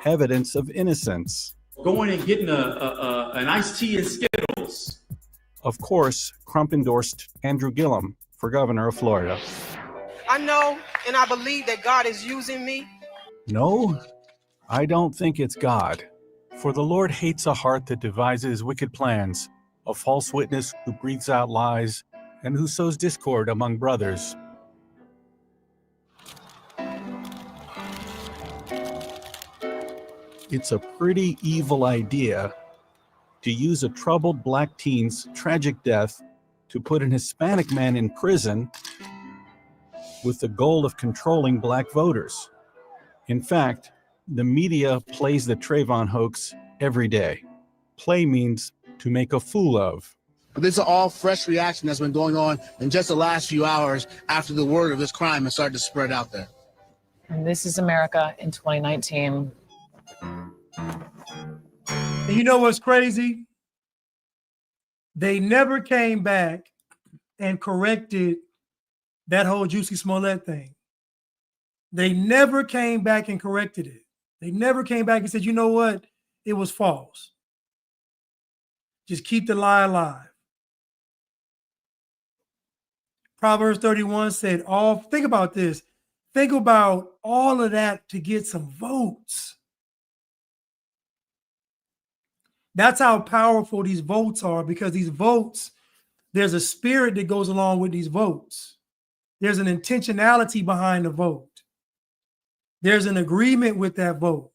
Evidence of Innocence. Going and getting an iced tea and Skittles. Of course, Crump endorsed Andrew Gillum for governor of Florida. I know and I believe that God is using me. No, I don't think it's God. For the Lord hates a heart that devises wicked plans, a false witness who breathes out lies, and who sows discord among brothers. It's a pretty evil idea to use a troubled black teen's tragic death to put an Hispanic man in prison with the goal of controlling black voters. In fact, the media plays the Trayvon hoax every day. Play means to make a fool of. This is all fresh reaction that's been going on in just the last few hours after the word of this crime has started to spread out there. And this is America in 2019. And you know what's crazy? They never came back and corrected that whole Juicy Smollett thing. They never came back and corrected it. They never came back and said, you know what? It was false. Just keep the lie alive. Proverbs 31 said, think about this. Think about all of that to get some votes. That's how powerful these votes are, because these votes, there's a spirit that goes along with these votes. There's an intentionality behind the vote. There's an agreement with that vote.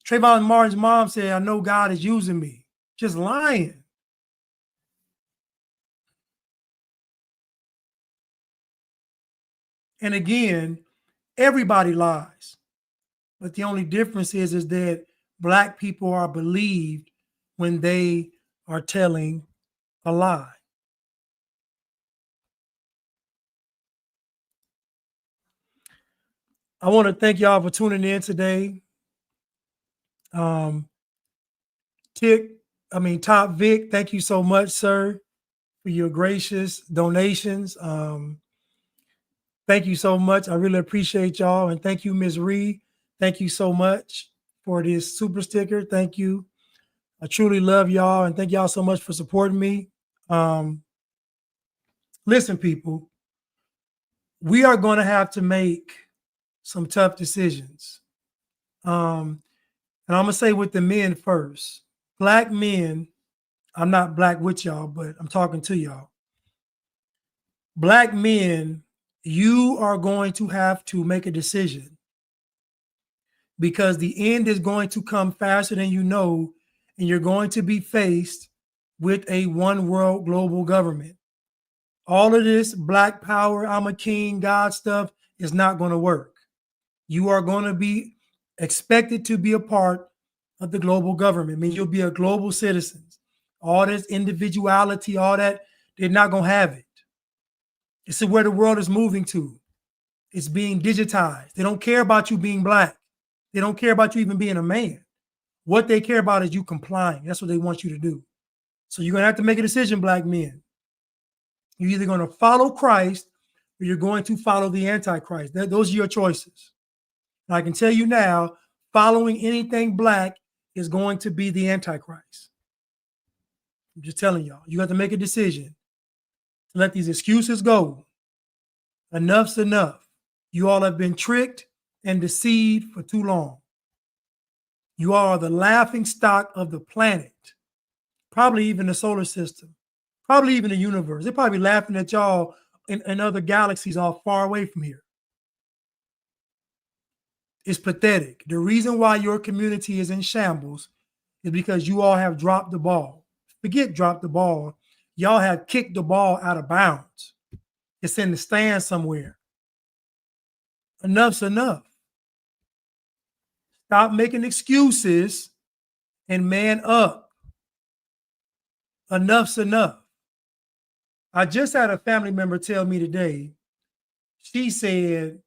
Trayvon Martin's mom said, I know God is using me. Just lying. And again, Everybody lies. But the only difference is that Black people are believed when they are telling a lie. I want to thank y'all for tuning in today. Top Vic, thank you so much, sir, for your gracious donations. Thank you so much. I really appreciate y'all. And thank you, Ms. Reed. Thank you so much for this super sticker. Thank you. I truly love y'all. And thank y'all so much for supporting me. Listen, people, we are going to have to make some tough decisions. And I'm going to say with the men first. Black men, I'm not black with y'all, but I'm talking to y'all. Black men, you are going to have to make a decision because the end is going to come faster than you know, and you're going to be faced with a one world global government. All of this Black power, I'm a king, God stuff is not going to work. You are going to be expected to be a part of the global government. I mean, you'll be a global citizen. All this individuality, all that, they're not going to have it. This is where the world is moving to. It's being digitized. They don't care about you being Black. They don't care about you even being a man. What they care about is you complying. That's what they want you to do. So you're going to have to make a decision, Black men. You're either going to follow Christ or you're going to follow the Antichrist. Those are your choices. And I can tell you now, following anything Black is going to be the Antichrist. I'm just telling y'all. You have to make a decision to let these excuses go. Enough's enough. You all have been tricked and deceived for too long. You are the laughing stock of the planet, probably even the solar system, probably even the universe. They're probably laughing at y'all in other galaxies all far away from here. It's pathetic. The reason why your community is in shambles is because you all have dropped the ball. Forget drop the ball. Y'all have kicked the ball out of bounds. It's in the stand somewhere. Enough's enough. Stop making excuses and man up. Enough's enough. I just had a family member tell me today, she said,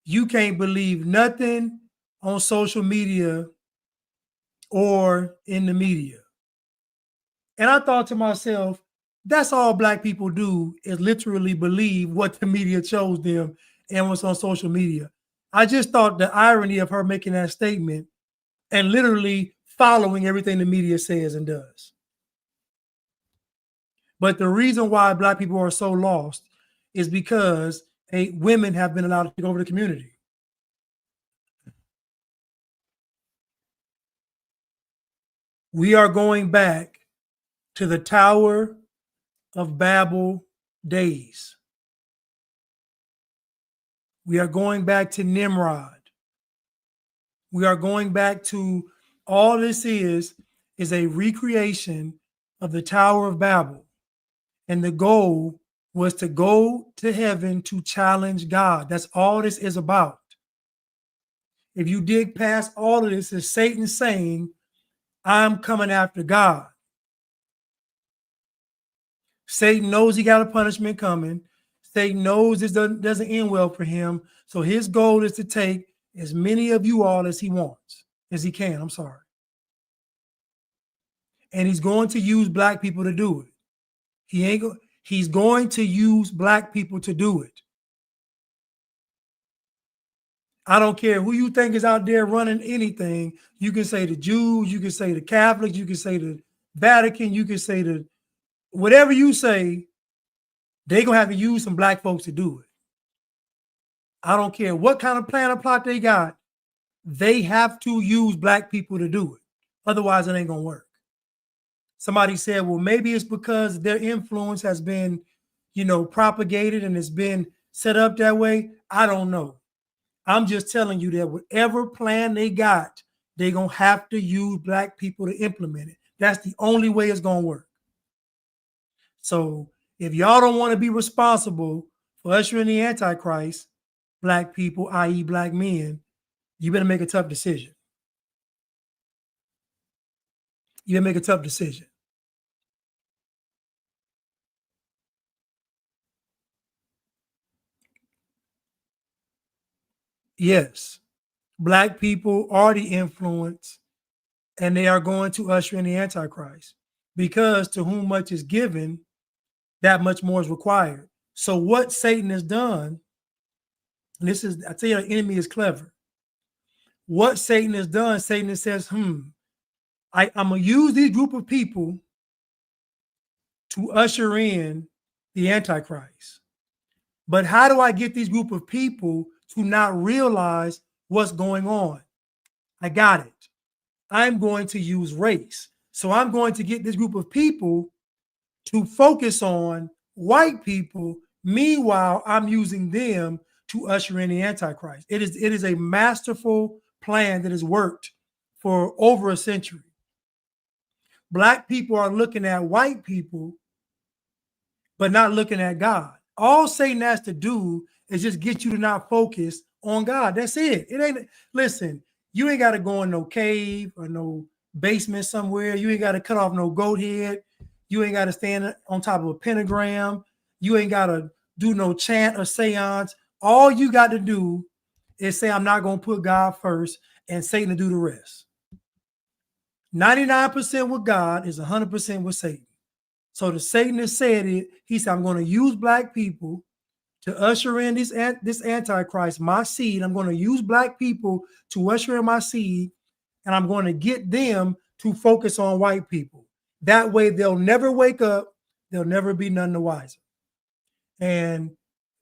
you can't believe nothing on social media or in the media. And I thought to myself, that's all Black people do is literally believe what the media shows them and what's on social media. I just thought the irony of her making that statement and literally following everything the media says and does. But the reason why Black people are so lost is because women have been allowed to take over the community. We are going back to the Tower of Babel days. We are going back to Nimrod. We are going back to all this is a recreation of the Tower of Babel. And the goal was to go to heaven to challenge God. That's all this is about. If you dig past all of this, is Satan saying, I'm coming after God. Satan knows he got a punishment coming. Satan knows this doesn't end well for him. So his goal is to take as many of you all as he wants, as he can. I'm sorry. And he's going to use Black people to do it. He's going to use Black people to do it. I don't care who you think is out there running anything. You can say the Jews, you can say the Catholics, you can say the Vatican, you can say the whatever you say, they're going to have to use some Black folks to do it. I don't care what kind of plan or plot they got. They have to use Black people to do it. Otherwise, it ain't going to work. Somebody said, well, maybe it's because their influence has been, propagated and it's been set up that way. I don't know. I'm just telling you that whatever plan they got, they're going to have to use Black people to implement it. That's the only way it's going to work. So if y'all don't want to be responsible for ushering the Antichrist, black people, i.e. black men, you better make a tough decision. You better make a tough decision. Yes, black people are the influence, and they are going to usher in the Antichrist, because to whom much is given, that much more is required. So what Satan has done, and this is, I tell you, the enemy is clever. What Satan has done, Satan says, I'm going to use these group of people to usher in the Antichrist. But how do I get these group of people to not realize what's going on? I got it. I'm going to use race. So I'm going to get this group of people to focus on white people. Meanwhile, I'm using them to usher in the Antichrist. It is a masterful plan that has worked for over a century. Black people are looking at white people, but not looking at God. All Satan has to do is just get you to not focus on God. That's it. It ain't, listen, you ain't got to go in no cave or no basement somewhere. You ain't got to cut off no goat head. You ain't got to stand on top of a pentagram. You ain't got to do no chant or seance. All you got to do is say, I'm not going to put God first, and Satan to do the rest. 99% with God is 100% with Satan. So the Satanist said it. He said, I'm going to use black people to usher in this Antichrist, my seed. I'm going to use black people to usher in my seed, and I'm going to get them to focus on white people. That way they'll never wake up. They'll never be none the wiser. And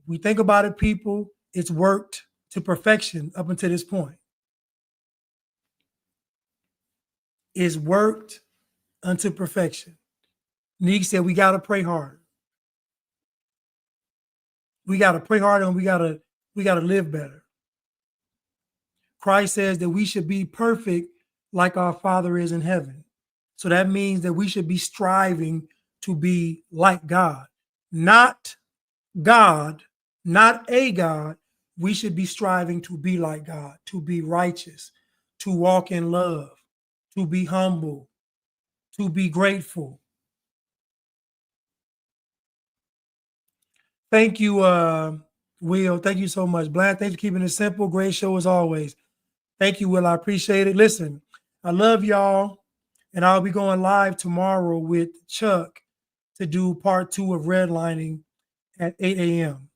we think about it, people, it's worked to perfection up until this point. It's worked unto perfection. Neek said we got to pray harder. We got to pray harder, and we got to live better. Christ says that we should be perfect like our Father is in heaven. So that means that we should be striving to be like God. Not God, not a God. We should be striving to be like God, to be righteous, to walk in love, to be humble, to be grateful. Thank you, Will. Thank you so much. Bland, thanks for keeping it simple. Great show as always. Thank you, Will. I appreciate it. Listen, I love y'all, and I'll be going live tomorrow with Chuck to do part 2 of redlining at 8 a.m.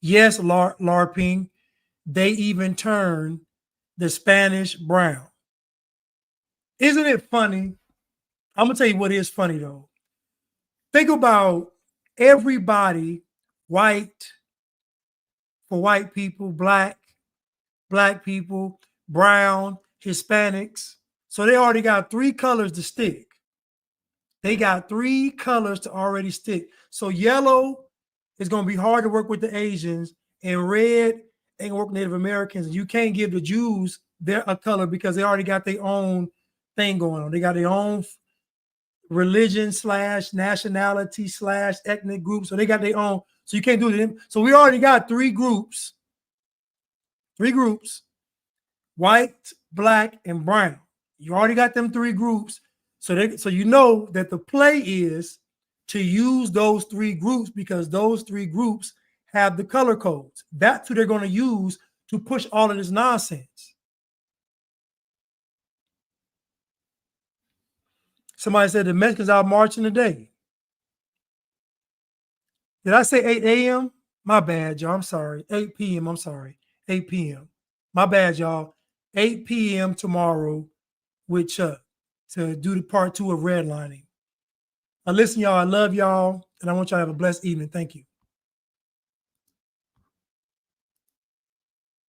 Yes, LARPing, they even turn the Spanish brown. Isn't it funny? I'm going to tell you what is funny, though. Think about everybody, white for white people, black people, brown, Hispanics. So they already got 3 colors to stick. They got 3 colors to already stick. So yellow is going to be hard to work with the Asians, and red ain't going to work with Native Americans. You can't give the Jews a color because they already got their own thing going on. They got their own religion / nationality / ethnic group. So they got their own. So you can't do them. So we already got 3 groups. 3 groups, white, black, and brown. You already got them 3 groups. So you know that the play is to use those 3 groups because those 3 groups have the color codes. That's who they're going to use to push all of this nonsense. Somebody said the Mexicans out marching today. Did I say 8 a.m.? My bad, y'all. I'm sorry. 8 p.m. I'm sorry. 8 p.m. My bad, y'all. 8 p.m. tomorrow with Chuck to do the part 2 of redlining. Now listen, y'all, I love y'all, and I want y'all to have a blessed evening. Thank you.